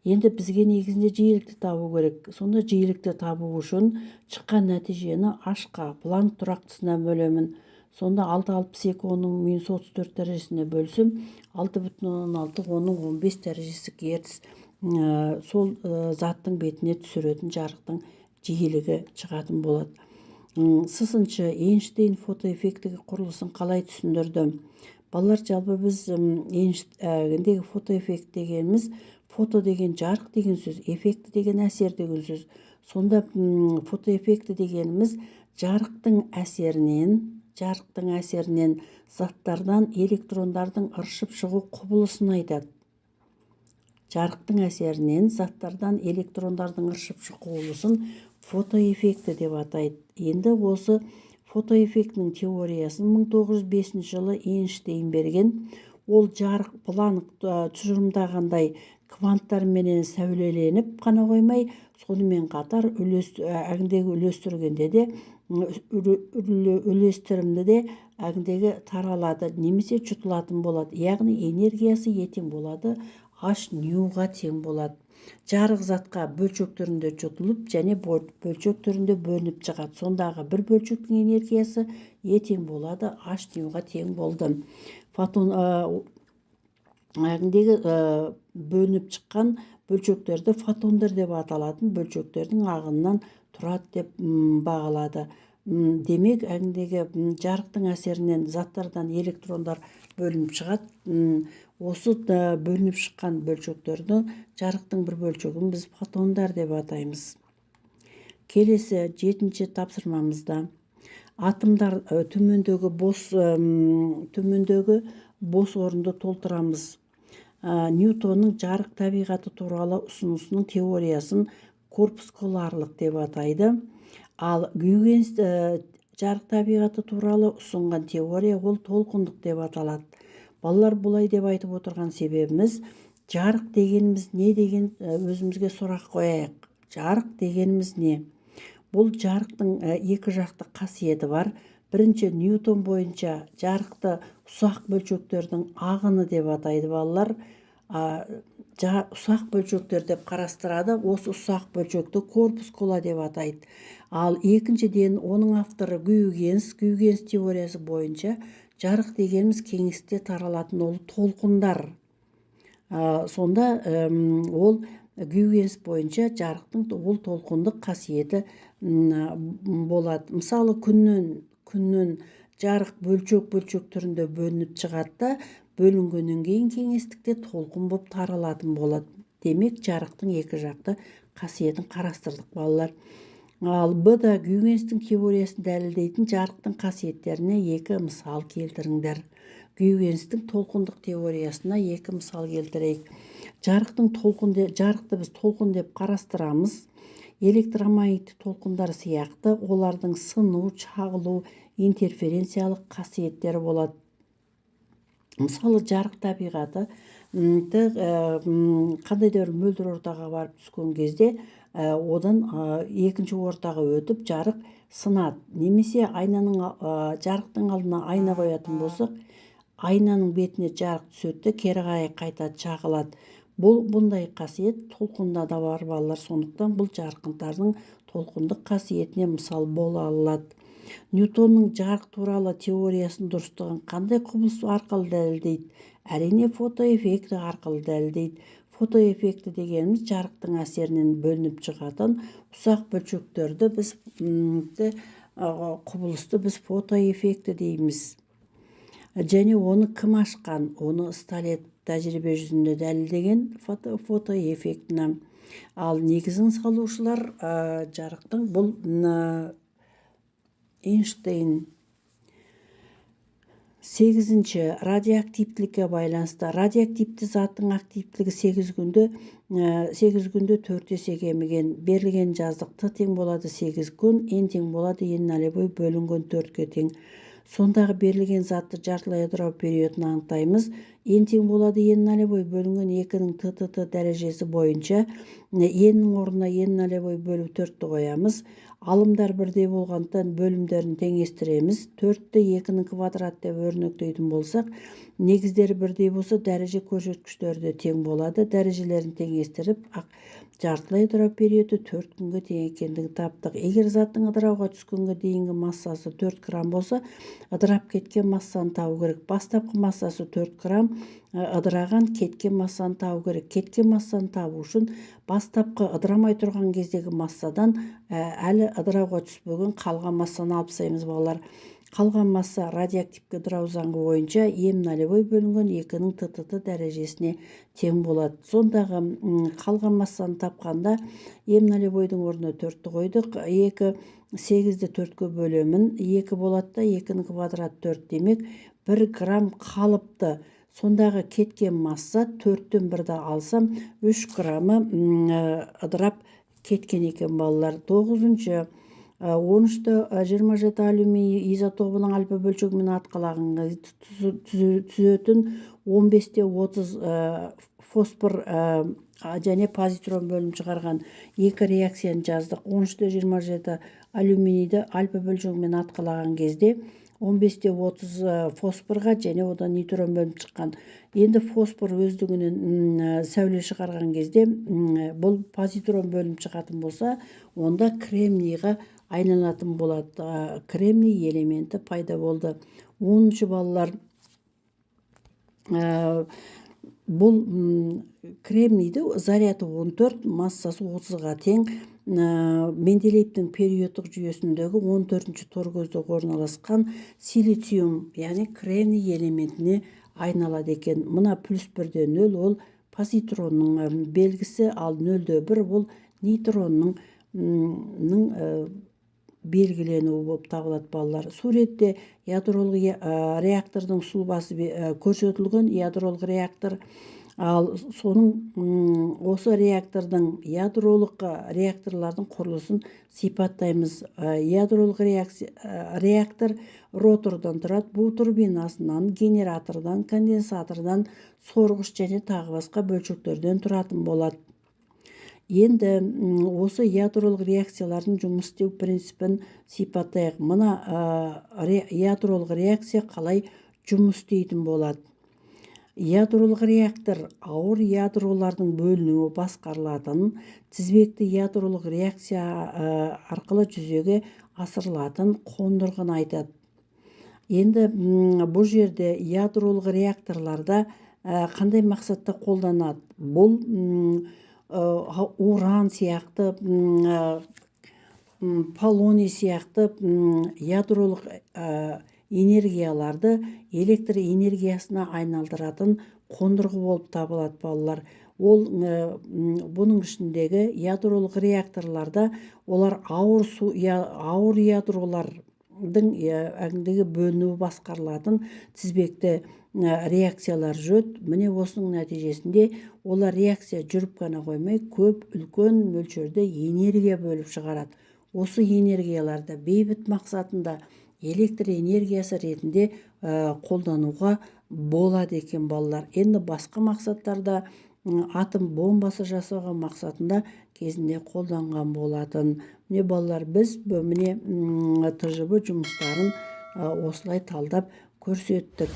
Енді бізге негізінде жиілікті табу керек. Сонда жиілікті табу үшін шыққан нәтижені H-қа планк тұрақтысына бөлемін. Сонда 6,62 оның минус 34 дәрежесіне бөлсім 6,16 оның 15 дәрежесі герц. Сол заттың бетіне түсіретін жарықтың жиілігі шығатын болады. 6-шы Эйнштейн фотоэффектігі құрылысын қалай түсіндірді? Балалар, жалпы біз Эйнштейндегі фотоэффект дегеніміз, фото деген жарық деген сөз, эффекті деген әсер деген сөз. Сонда фотоэффекті дегеніміз жарықтың әсерінен заттардан электрондардың ыршып шығу құбылысын айтады. Жарықтың әсерінен заттардан электрондардың ыршып шығу құбылысын фотоэффекті деп атайды. Енді осы фотоэффектінің теориясын 1905 жылы Эйнштейн берген. Ол жарық планк тұжырымдағандай кванттарменен сәулеленіп қана қоймай, сонымен қатар үлестіргенде де үлестірімді де таралады, немесе жұтылатын болады. Яғни энергиясы тең болады, H ньюға тең болады. Жарық затқа бөлшек түрінде жұтылып, және бөлшек түрінде бөлініп шығады. Сондағы бір бөлшектің энергиясы тең болады, H ньюға тең болды. Бөлініп шыққан бөлшектерді фотондар деп аталатын бөлшектердің ағынынан тұрады деп бағалады. Демек, жарықтың әсерінен заттардан электрондар бөлініп шығады. Осы бөлініп шыққан бөлшектерді, жарықтың бір бөлшегін біз фотондар деп атаймыз. Келесі 7-ші тапсырмамызда атомдар төмендегі бос орынды толтырамыз. Ньютонның жарық табиғаты туралы ұсынысының теориясын корпускуларлық деп атайды. Ал Гюйгенс жарық табиғаты туралы ұсынған теория ол толқындық деп аталады. Балалар, бұлай деп айтып отырған себебіміз, жарық дегеніміз не деген өзімізге сұрақ қояйық. Жарық дегеніміз не? Бұл жарықтың екі жақты қасиеті бар. Бірінші, Ньютон бойынша жарықты ұсақ бөлшектердің ағыны деп атайды балалар. ұсақ бөлшектер деп қарастырады. Осы ұсақ бөлшекті корпускула деп атайды. Ал екіншіден оның авторы Гюйгенс теориясы бойынша жарық дегеніміз кеңістікте таралатын ол толқындар. Сонда ол Гюйгенс бойынша жарықтың ол толқындық қасиеті болады. Мысалы күннен жарық бөлшек түрінде бөлініп шығады да бөлінгеннен кейін кеңістікте толқын болып таралатын болады. Демек жарықтың екі жақты қасиетін қарастырдық балалар. Ал да Гюйгенстің теориясын дәлелдейтін жарықтың қасиеттеріне екі мысал келтіріңдер. Гюйгенстің толқындық теориясына екі мысал келтірейік. Жарықты біз толқын деп қарастырамыз. Электромагниттік толқындар сияқты олардың сыну, шағылу, интерференциялық қасиеттері болады. Мысалы жарық табиғаты қандай да бір мөлдір ортаға барып түскен кезде одан екінші ортаға өтіп жарық сынады. Немесе жарықтың алдына айна қоятын болсақ, айнаның бетіне жарық түседі, кері қарай қайта шағылады. Бұндай қасиет толқында да бар балалар. Сондықтан бұл жарқындардың толқындық қасиетіне мысал бола алады. Ньютонның жарық туралы теориясын дұрыстығын қандай құбылыс арқылы дәлелдейді? Әрине фотоэффекті арқылы дәлелдейді. Фотоэффекті дегеніміз жарықтың әсерінен бөлініп шығатын ұсақ бөлшектерді құбылысты біз фотоэффекті дейміз. Және оны кім ашқан? Оны Сталет тәжірибе жүзінде дәлелдеген фотоэффектіні. Ал негізін салушылар жарықтың бұл Эйнштейн. 8-ші радиоактивтілікке байланысты. Радиоактивті заттың активтілігі 8 күнде 4 есе кеміген. Берілген жаздық Т тең болады 8 күн, N тең болады N нолевой бөлінген 4-ке тең. Сондағы берілген затты жартылай ыдырау периодын анықтаймыз. N тең болады N нолевой бөлінген 2-ның ТТ дәрежесі бойынша N-нің орнына N нолевой бөлу 4-ті қоямыз. Алымдар бірдей болғандықтан бөлімдерін теңестіреміз. 4-ті 2-нің квадрат деп өрнектейтін болсақ, негіздері бірдей болса, дәреже көрсеткіштері де тең болады. Дәрежелерін теңестіріп, жартылай ыдырау периоды 4 күнге тең екендігін таптық. Егер заттың ыдырауға түскенге дейінгі массасы 4 грамм болса, ыдырап кеткен массаны табу керек. Бастапқы массасы 4 грамм, ыдыраған кеткен массаны табу керек. Кеткен массаны табу үшін бастапқы ыдырамай тұрған кездегі массадан әлі ыдырауға түспеген қалған массаны алып тастаймыз балалар. Қалған масса радиоактивті ыдырау заңы бойынша М нолевой бөлінген 2-нің ТТ дәрежесіне тең болады. Сондағы қалған массаны тапқанда М нолевойдың орнына 4-ті қойдық. 8-ді 4-ке бөлемін. 2 болады да 2-нің квадрат 4 демек 1 грамм қалыпты. Сондағы кеткен масса 4-тен 1-ді алсам 3 граммы ыдырап кеткен екен балалар. 9-ші 13-ті 27 алюминий изотобының альфа бөлшегімен атқалаған түзетін 15-те 30 фосфор және позитрон бөлініп шығарған 2 реакцияны жаздық. 13-те 27 алюминийді альфа бөлшегімен атқалаған кезде 15-те 30 фосфорға және одан нейтрон бөлініп шыққан. Енді фосфор өздігінен сәуле шығарған кезде бұл позитрон бөлініп шығатын болса, онда кремнийға айналатын болады. Кремний элементі пайда болды. 10-ші балалар, бұл кремнийді заряды 14, массасы 30-ға тең. Менделеевтің периодтық жүйесіндегі 14-ші торкөзде орналасқан силициум, яғни кремний элементіне айналады екен. Мына +1-де 0 ол позитронның белгісі, ал 0-де 1 ол нейтронның белгіленуі болып табылады балалар. Суретте ядролық реактордың сұлбасы көрсетілген. Ядролық реактор, ал осы ядролық реакторлардың құрылысын сипаттаймыз. Ядролық реактор ротордан тұрады. Бу турбинасынан, генератордан, конденсатордан, сорғыш және тағы басқа бөлшектерден тұратын болады. Енді осы ядролық реакциялардың жұмыс істеу принципін сипаттайық. Мына ядролық реакция қалай жұмыс істейтін болады. Ядролық реактор ауыр ядролардың бөлінуі басқарылатын тізбекті ядролық реакция арқылы жүзеге асырылатын қондырғыны айтады. Енді бұл жерде ядролық реакторларда қандай мақсатта қолданады? Бұл уран сияқты, полоний сияқты ядролық энергияларды электр энергиясына айналдыратын қондырғы болып табылады, балалар. Ол бұның ішіндегі ядролық реакторларда олар ауыр ядролардың әгіндегі бөлінуі басқарылатын тізбекті реакциялар жүреді. Міне осының нәтижесінде олар реакция жүріп қана қоймай, көп үлкен мөлшерде энергия бөліп шығарады. Осы энергияларды бейбіт мақсатында электр энергиясы ретінде қолдануға болады екен, балалар. Енді басқа мақсаттарда атом бомбасы жасауға мақсатында кезінде қолданған болатын. Міне, балалар, біз міне ТЖБ жұмыстарын осылай талдап көрсеттік.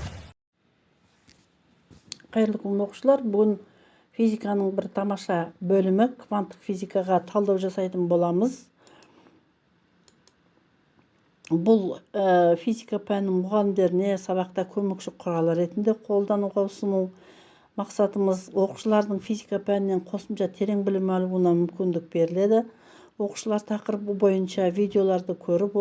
Қайырлы күн, оқушылар. Бүгін физиканың бір тамаша бөлімі, кванттық физикаға талдау жасайтын боламыз. Бұл физика пәнінің мұғалімдеріне сабақта көмекші құралы ретінде қолдануға ұсыну. Мақсатымыз оқушылардың физика пәнінен қосымша терең білім алуына мүмкіндік беріледі. Оқушылар тақырыбы бойынша видеоларды көріп,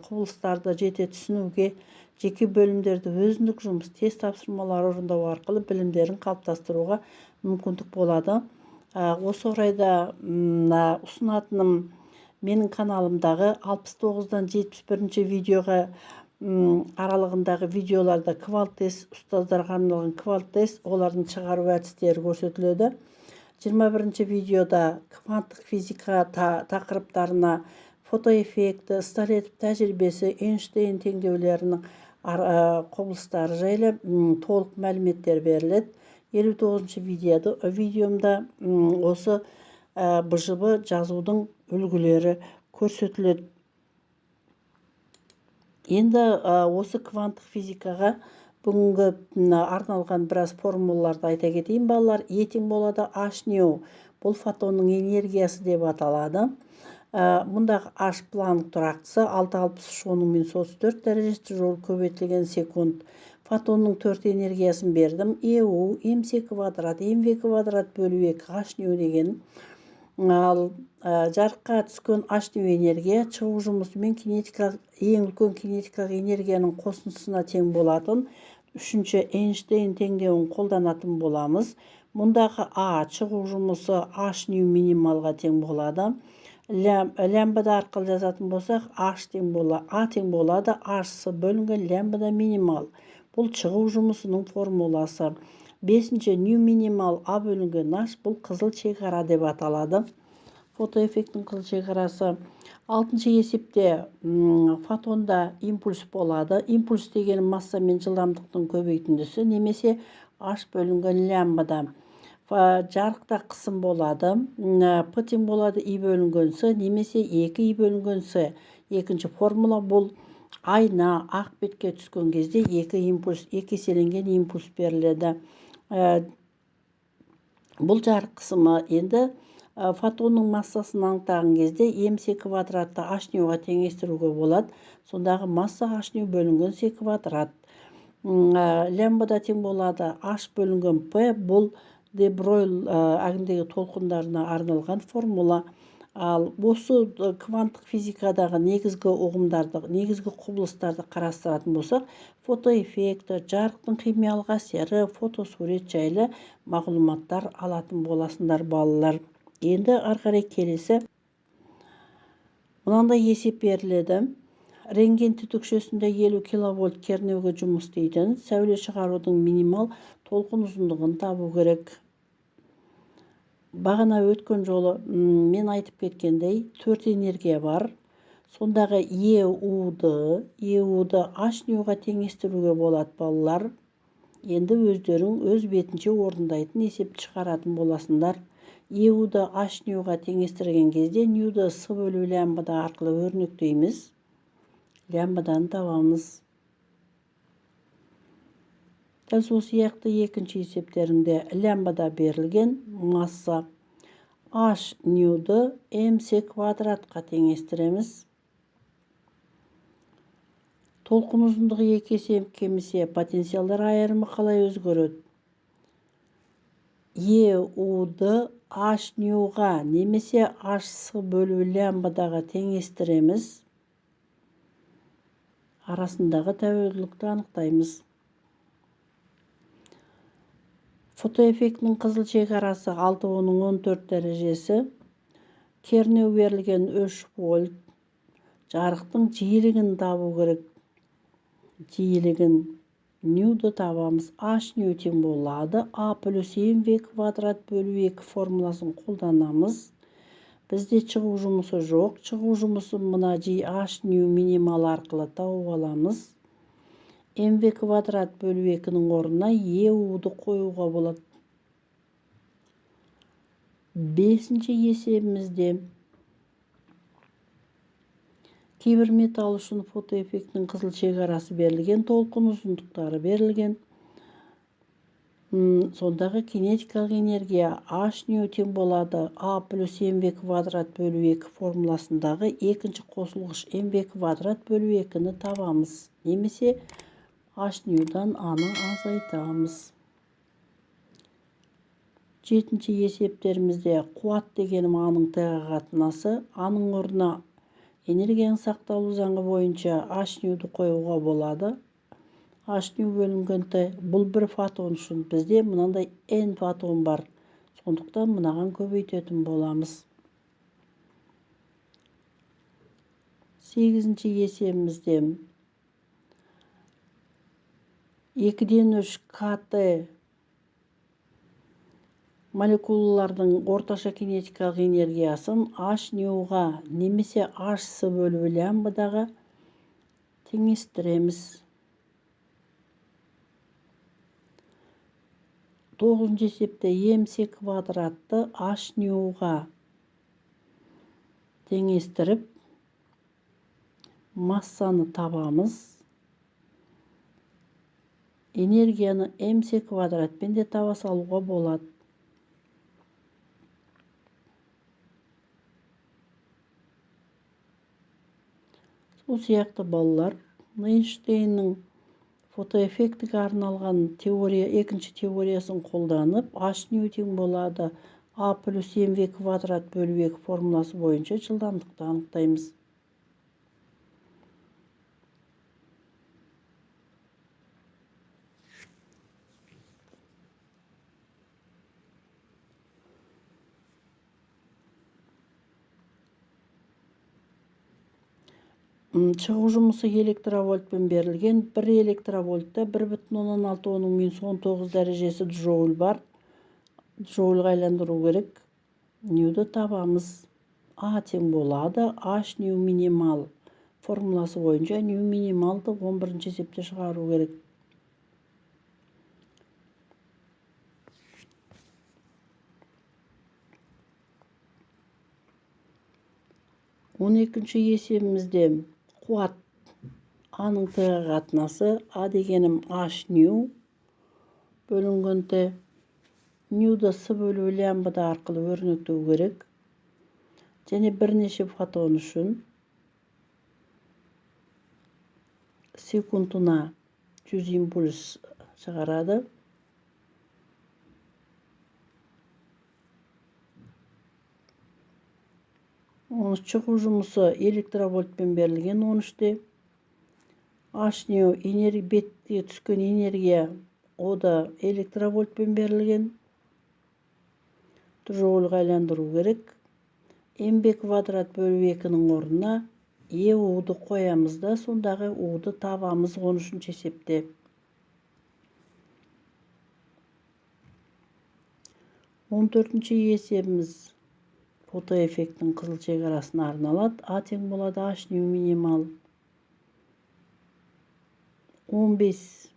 құбылыстарды жете түсінуге, жеке бөлімдерді өзіндік жұмыс, тест тапсырмалар орындау арқылы білімдерін қалыптастыруға мүмкіндік болады. Осы орайда ұсынатыным менің каналымдағы 69-дан 71-ші видеоға аралығындағы видеоларда квант-тест, ұстаздарға арналған квант-тест, олардың шығару әдістері көрсетіледі. 21-ші видеода кванттық физика тақырыптарына фотоэффекті, Столетов тәжірибесі, Эйнштейн теңдеулерінің құбылыстары жайлы толық мәліметтер беріледі. 59-ші видеомда осы БЖБ жазудың үлгілері көрсетіледі. Енді осы кванттық физикаға бүгінгі арналған біраз формулаларды айта кетейін, балалар. Ертең болады H-ню. Бұл фотонның энергиясы деп аталады. Мұндағы H Планк тұрақтысы 6,63 дәрежесі жол көбейтілген секунд. Фотонның 4 энергиясын бердім. EU, mc квадрат, mv квадрат бөлу 2 H-ню деген. Ал жарыққа түскен H-ню энергия шығу жұмысымен ең үлкен кинетикалық энергияның қосындысына тең болатын. Үшінші Эйнштейн теңдеуін қолданатын боламыз. Мұндағы А шығу жұмысы H-ню минималға тең болады. Лямбда арқылы жазатын болсақ, А тең болады H-сы бөлінген лямбда минимал. Бұл шығу жұмысының формуласы. 5-ші ню минимал А бөлінген H, бұл қызыл шекара деп аталады. Фотоэффекттің қызыл шекарасы. 6-ші есепте фотонда импульс болады. Импульс деген масса мен жылдамдықтың көбейтіндісі, немесе H бөлінген лямбда. Жарықта қысым болады. П тең болады I бөлінген С, немесе 2 I бөлінген С. Екінші формула бұл айна ақ бетке түскен кезде 2 еселенген импульс беріледі. Бұл жарық қысымы. Енді фотонның массасын анықтаған кезде mc квадратты H-нюға теңестіруге болады. Сондағы масса H-ню бөлінген С квадрат. Лямбда тең болады H бөлінген П, бұл де Бройль әгіндегі толқындарына арналған формула. Ал осы кванттық физикадағы негізгі ұғымдарды, негізгі құбылыстарды қарастыратын болсақ, фотоэффекті, жарықтың химиялық әсері, фотосурет жайлы мағлұматтар алатын боласыңдар, балалар. Енді арқарай келесі мынандай есеп беріледі. Рентген түтікшесінде 50 киловольт кернеуге жұмыс істейтін сәуле шығарудың минимал толқын ұзындығын табу керек. Бағана өткен жолы мен айтып кеткендей 4 энергия бар. Сондағы EU-ды H-нюға теңестіруге болады, балалар. Енді өздерің өз бетінше орындайтын есепті шығаратын боласыңдар. EU-ды H-нюға теңестірген кезде нюді С бөлу лямбда арқылы өрнектейміз. Лямбданы табамыз. Дәл сол сияқты екінші есептерінде лямбда берілген масса h ньюді mc квадратқа теңестіреміз. Толқын ұзындығы 2 есе кемісе потенциалдар айырымы қалай өзгереді? EUді h ньюға немесе h бөлу лямбдаға теңестіреміз. Арасындағы тәуелділікті анықтаймыз. Фотоэффектінің қызыл шекарасы 6-14 дәрежесі. Кернеу берілген 3 вольт. Жарықтың жиілігін табу керек. Жиілігін ньюді табамыз. H нью тең болады. A плюс mv квадрат бөлу 2 формуласын қолданамыз. Бізде шығу жұмысы жоқ. Шығу жұмысы мына H нью минимал арқылы тауып аламыз. mv квадрат бөлу 2-ның орнына EUді қоюға болады. Бесінші есебімізде кейбір металл үшін фотоэффектінің қызыл шекарасы берілген, толқын ұзындықтары берілген. Сондағы кинетикалық энергия H нью тең болады A плюс mv квадрат бөлу 2 формуласындағы екінші қосылғыш mv квадрат бөлу 2-ні табамыз. Немесе H ньюдан A-ны азайтамыз. Жетінші есептерімізде қуат дегенім A-ның Т-ға қатынасы. A-ның орнына энергияның сақталу заңы бойынша H ньюді қоюға болады. H нью бөлінген Т. Бұл бір фотон үшін бізде мынандай N фотон бар. Сондықтан мынаған көбейтетін боламыз. 8-ші есебімізде 2-ден 3 КТ молекулалардың орташа кинетикалық энергиясын H ньюға немесе H бөлу лямбдаға теңестіреміз. 9-ші есепте mc квадратты H ньюға теңестіріп массаны табамыз. Энергияны mc квадратпен де таба салуға болады. Сол сияқты балалар, Эйнштейннің фотоэффектіге арналған екінші теориясын қолданып, H нью тең болады A плюс mv квадрат бөлу 2 формуласы бойынша жылдамдықты анықтаймыз. Шығу жұмысы электровольтпен берілген. 1 электровольтта 1,6 оның минус 19 дәрежесі джоуль бар. Джоульға айландыру керек. Ньюді табамыз. А тең болады. H нью минимал формуласы бойынша нью минималды 11-ші есепте шығару керек. Он екінші есебімізде қуат A-ның Т-ға қатынасы. A дегенім H нью бөлінген Т. Ньюді С бөлу лямбда арқылы өрнектеу керек. Және бірнеше фотон үшін секундына 100 импульс шығарады. Оның шығу жұмысы электровольтпен берілген. 13-те H нью бетке түскен энергия ода электровольтпен берілген. Джоульға айландыру керек. mv квадрат бөлу 2-ның орнына EUді қоямыз да, сондағы Уды табамыз 13-ші есепте. 14-ші есебіміз фотоэффектінің қызыл шекарасына арналады. А тең болады H нью минимал 15.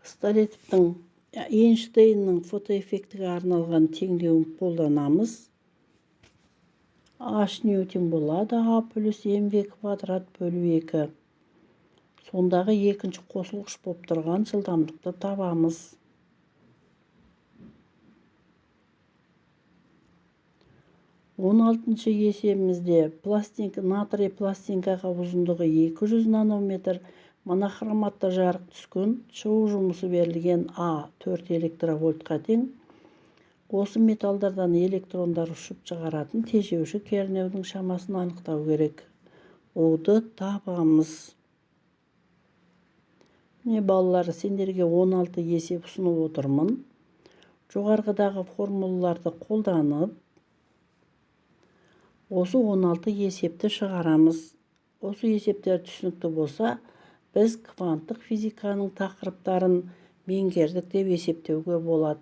Столетовтың Эйнштейннің фотоэффектіге арналған теңдеуін қолданамыз. H нью тең болады A плюс mv квадрат бөлу 2. сондағы екінші қосылғыш болып тұрған жылдамдықты табамыз. 16-шы есебімізде натрий пластинкаға ұзындығы 200 нанометр монохроматты жарық түскен, шығу жұмысы берілген А 4 электровольтқа тең. Осы металдардан электрондар ұшып шығаратын тежеуші кернеудің шамасын анықтау керек. Оды табамыз. Міне балалар, сендерге 16 есеп ұсынып отырмын. Жоғарғыдағы формулаларды қолданып, осы 16 есепті шығарамыз. Осы есептер түсінікті болса, біз кванттық физиканың тақырыптарын меңгердік деп есептеуге болады.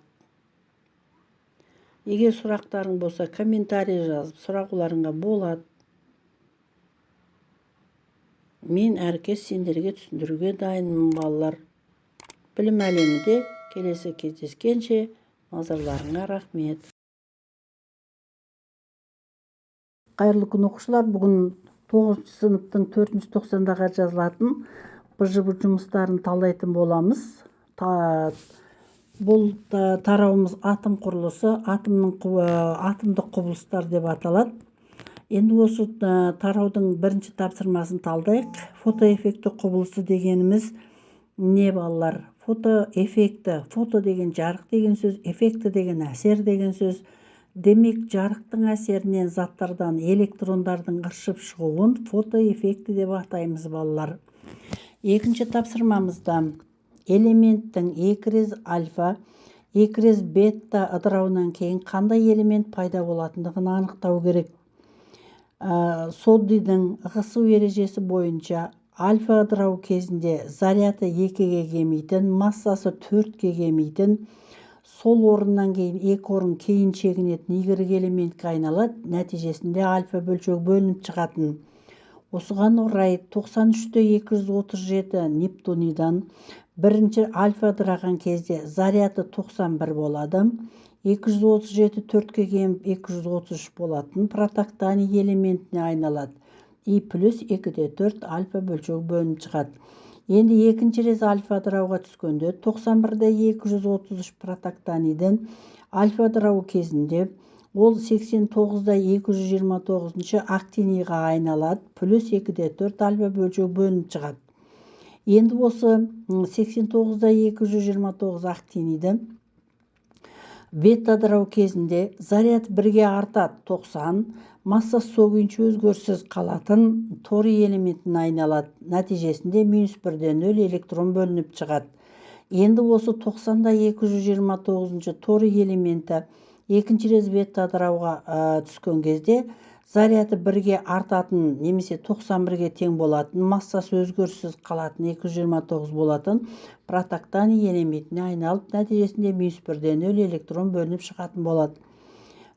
Егер сұрақтарың болса, комментарий жазып сұрауларыңа болады. Мен әркез сендерге түсіндіруге дайынмын балалар. Білім әлемінде келесі кездескенше назарларыңа рахмет. Қайырлы күн оқушылар, бүгін 9 сыныптың 490-ға жазылатын БЖБ жұмыстарын талдайтын боламыз. Бұл тарауымыз атом құрылысы, атомдық құбылыстар деп аталады. Енді осы тараудың бірінші тапсырмасын талдайық. Фотоэффекті құбылысы дегеніміз не балалар? Фотоэффекті, фото деген жарық деген сөз, эффекті деген әсер деген сөз. Демек, жарықтың әсерінен заттардан электрондардың ыршып шығуын фотоэффекті деп атаймыз балалар. Екінші тапсырмамызда элементтің екірез альфа, екірез бета ыдырауынан кейін қандай элемент пайда болатындығын анықтау керек. Соддидің ығысу ережесі бойынша альфа ыдырау кезінде заряды 2-ге кемейтін, массасы 4-ге кемейтін, сол орыннан кейін 2 орын кейін шегінетін игірік элементке айналады, нәтижесінде альфа бөлшегі бөлініп шығатын. Осыған орай 93-237 нептунидан бірінші альфа ыдыраған кезде заряды 91 болады, 237 4-ге кеміп 233 болатын протоктаний элементіне айналады. И плюс 2-де 4 альфа бөлшегі бөлініп шығады. Енді екінші рез альфа ыдырауға түскенде 91-де 233 протоктанийден альфа ыдырауы кезінде ол 89-да 229 актинийға айналады, плюс 2-де 4 альфа бөлшегі бөлініп шығады. Енді осы 89-да 229 актинийді бета ыдырау кезінде заряд 1-ге артады, 90, массасы сол күйінше өзгеріссіз қалатын торий элементіне айналады. Нәтижесінде -1-ден 0 электрон бөлініп шығады. Енді осы 90-да 229 торий элементі екінші рез бета ыдырауға түскен кезде заряды 1-ге артатын немесе 91-ге тең болатын, массасы өзгеріссіз қалатын 229 болатын протоктаний элементіне айналып, нәтижесінде -1-ден 0 электрон бөлініп шығатын болады.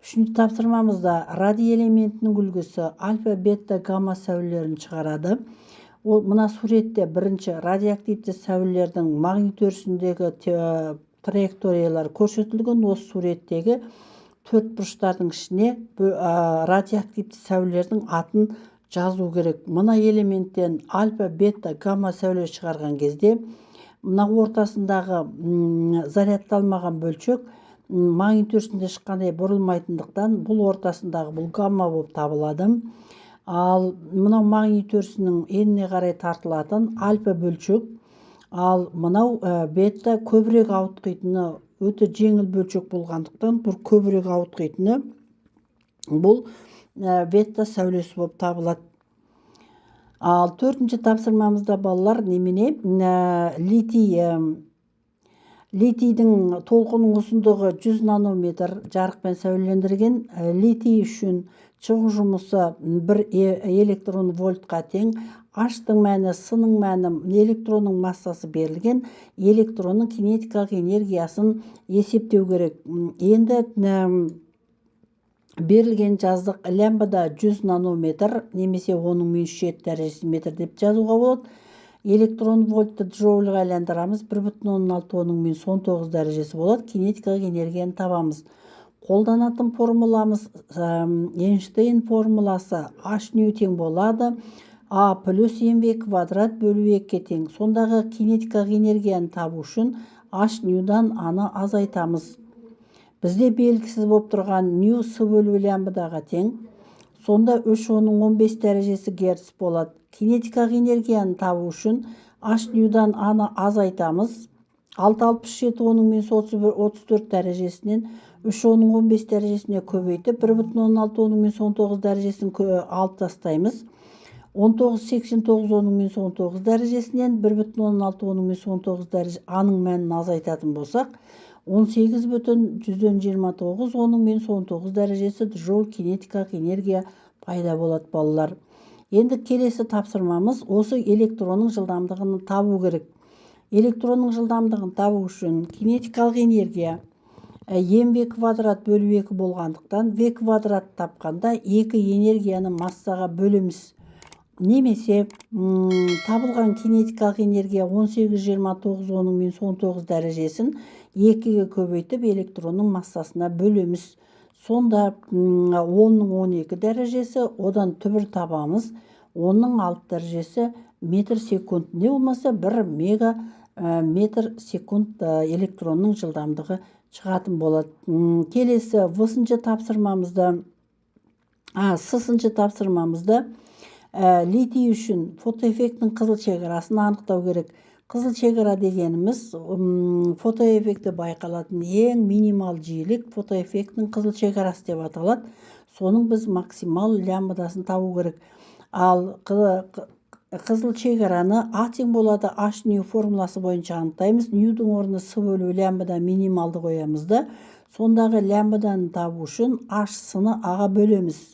Үшінші тапсырмамызда радий элементінің үлгісі альфа, бета, гамма сәулелерін шығарады. Ол мына суретте бірінші радиоактивті сәулелердің магнит өрісіндегі траекториялар көрсетілген. Осы суреттегі төрт бұрыштардың ішіне радиоактивті сәулелердің атын жазу керек. Мына элементтен альфа, бета, гамма сәуле шығарған кезде мына ортасындағы зарядталмаған бөлшек магнит өрісінде ешқандай бұрылмайтындықтан бұл ортасындағы бұл гамма болып табылады. Ал мынау магнит өрісінің еніне қарай тартылатын альфа бөлшек, ал мынау бета көбірек ауытқитыны, өте жеңіл бөлшек болғандықтан бұл көбірек ауытқитыны бұл бета сәулесі болып табылады. Ал төртінші тапсырмамызда балалар немене? Литийдің толқынның ұзындығы 100 нанометр жарықпен сәулелендірген. Литий үшін шығу жұмысы 1 электрон вольтқа тең. H-тың мәні, S-ның мәні, электронның массасы берілген. Электронның кинетикалық энергиясын есептеу керек. Енді берілген жаздық лямбда 100 нанометр немесе оның -7 дәрежесі метр деп жазуға болады. Электрон вольтты джоульға айландырамыз, 1,16 оның -19 дәрежесі болады. Кинетикалық энергияны табамыз. Қолданатын формуламыз Эйнштейн формуласы H ню тең болады А плюс mv квадрат бөлу 2-ке тең. Сондағы кинетикалық энергияны табу үшін h ньюдан аны азайтамыз. Бізде белгісіз болып тұрған нью с бөлу лямбдаға тең. Сонда 3 оның 15 дәрежесі герц болады. Кинетикалық энергияны табу үшін h ньюдан аны азайтамыз. 6,67 оның минус 34 дәрежесінен 3 оның 15 дәрежесіне көбейтіп 1,16 оның минус 19 дәрежесін алып тастаймыз. 19,89 оның минус 19 дәрежесінен 1,16 оның минус 19 дәрежесі аның мәнін азайтатын болсақ, 18,129 оның минус 19 дәрежесі джоуль кинетикалық энергия пайда болады балалар. Енді келесі тапсырмамыз осы электронның жылдамдығын табу керек. Электронның жылдамдығын табу үшін кинетикалық энергия mv квадрат бөлу 2 болғандықтан v квадрат тапқанда 2 энергияны массаға бөлеміз. Немесе табылған кинетикалық энергия 18,29 оның минус 19 дәрежесін 2-ге көбейтіп электронның массасына бөлеміз. Сонда 10-ның 12 дәрежесі, одан түбір табамыз. 10-ның 6 дәрежесі метр секунд. Не болмаса 1 мега метр секунд электронның жылдамдығы шығатын болады. Келесі сыншы тапсырмамызда литий үшін фотоэффекттің қызыл шекарасын анықтау керек. Қызыл шекара дегеніміз фотоэффекті байқалатын ең минимал жиілік фотоэффекттің қызыл шекарасы деп аталады. Соның біз максимал лямбдасын табу керек. Ал қызыл шекараны А тең болады h нью формуласы бойынша анықтаймыз. Ньюдің орнына с бөлу лямбда минималды қоямыз да, сондағы лямбданы табу үшін h сыны аға бөлеміз.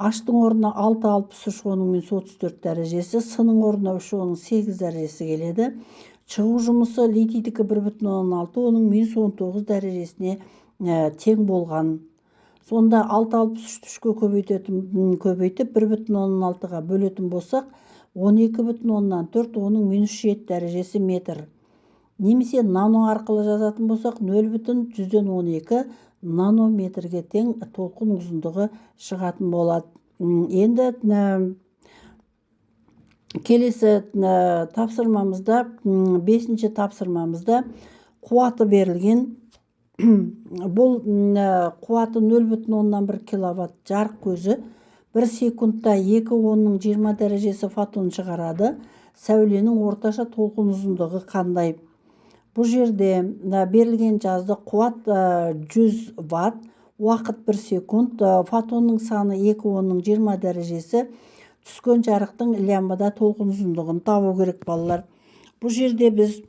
H-тың орнына 6,63 оның минус 34 дәрежесі, сының орнына 3 оның 8 дәрежесі келеді. Шығу жұмысы литийдікі 1,16 оның минус 19 дәрежесіне тең болған. Сонда 6,63-ке көбейтіп 1,16-ға бөлетін болсақ, 12,4 оның минус 7 дәрежесі метр. Немесе нано арқылы жазатын болсақ, 0,112 нанометрге тең толқын ұзындығы шығатын болады. Енді келесі тапсырмамызда, 5-ші тапсырмамызда қуаты берілген. Бұл қуаты 0,1 киловатт жарық көзі 1 секундта 2,20 дәрежесі фотон шығарады. Сәуленің орташа толқын ұзындығы қандай? Бұл жерде берілген жазды қуат 100 ватт, уақыт 1 секунд, фотонның саны 2,20 дәрежесі, түскен жарықтың лямбда толқын ұзындығын табу керек балалар. Бұл жерде біз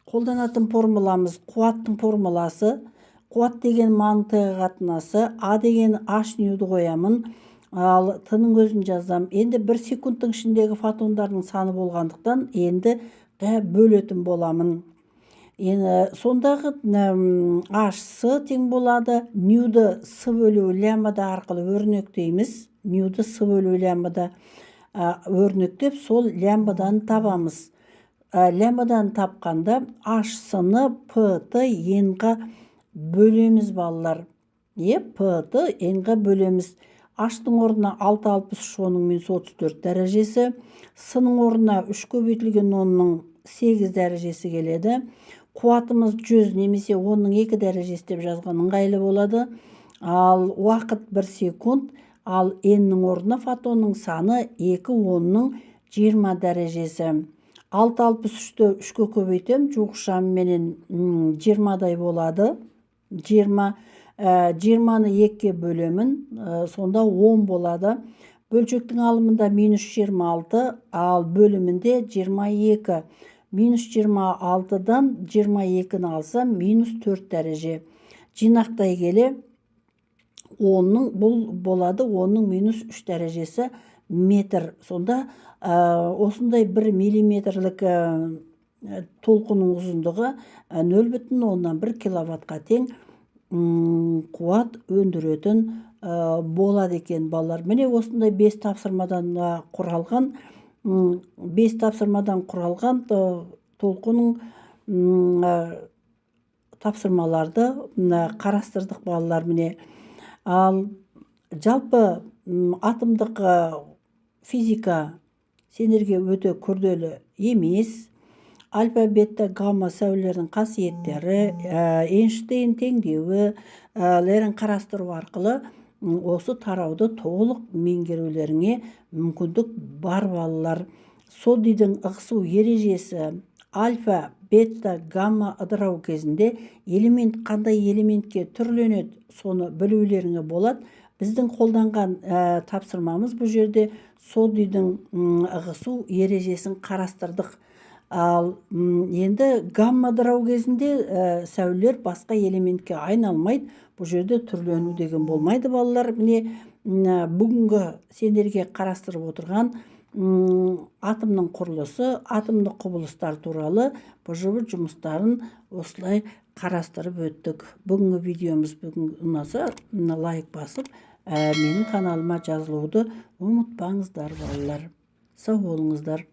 қолданатын формуламыз қуаттың формуласы. Қуат деген маңтығы қатынасы, А деген h ньюді қоямын, ал тының өзін жазам. Енді 1 секундтың ішіндегі фотондардың саны болғандықтан енді бөлетін боламын. Сондағы h тең болады. Ньюді с бөлу лямбда арқылы өрнектейміз. Ньюді с бөлу лямбда өрнектеп, сол лямбданы табамыз. Лямбданы тапқанда h сыны p-ті n-ға бөлеміз балалар. P-ті n-ға бөлеміз. H-тың орнына 6,63 оның минус 34 дәрежесі, с-ның орнына 3 көбейтілген 10-ның 8 дәрежесі келеді. Қуатымыз 100 немесе 10-ның 2 дәрежесі деп жазған ыңғайлы болады. Ал уақыт 1 секунд, ал n-ның орнына фотонның саны 2,10-ның 20 дәрежесі. 6,63-ті 3-ке көбейтем, жуғышам менен 20-дай болады. 20-ны 2-ке бөлемін, сонда 10 болады. Бөлшектің алымында минус 26, ал бөлімінде 22. Минус 26-дан 22-ні алсам, минус 4 дәреже. Жинақтай келе, 10-ның бұл болады, 10-ның минус 3 дәрежесі метр. Сонда осындай 1 миллиметрлік толқының ұзындығы 0,1 киловаттқа тең қуат өндіретін болады екен балалар. Міне осындай 5 тапсырмадан құралған толқының тапсырмаларды қарастырдық балалар. Міне ал жалпы атомдық физика сендерге өте күрделі емес. Альфа, бета, гамма сәулелердің қасиеттері, Эйнштейн теңдеуі лерін қарастыру арқылы осы тарауды толық меңгерулеріңе мүмкіндік бар балалар. Содидің ығысу ережесі, альфа, бета, гамма ыдырау кезінде элемент қандай элементке түрленеді, соны білулеріңе болады. Біздің қолданған тапсырмамыз бұл жерде содидің ығысу ережесін қарастырдық. Ал енді гамма ыдырау кезінде сәулелер басқа элементке айналмайды. Бұл жерде түрлену деген болмайды балалар. Міне бүгінгі сендерге қарастырып отырған атомның құрылысы, атомдық құбылыстар туралы бұжыбыр жұмыстарын осылай қарастырып өттік. Бүгінгі видеомыз ұнаса, лайк басып, менің каналыма жазылуды ұмытпаңыздар балалар. Сау болыңыздар.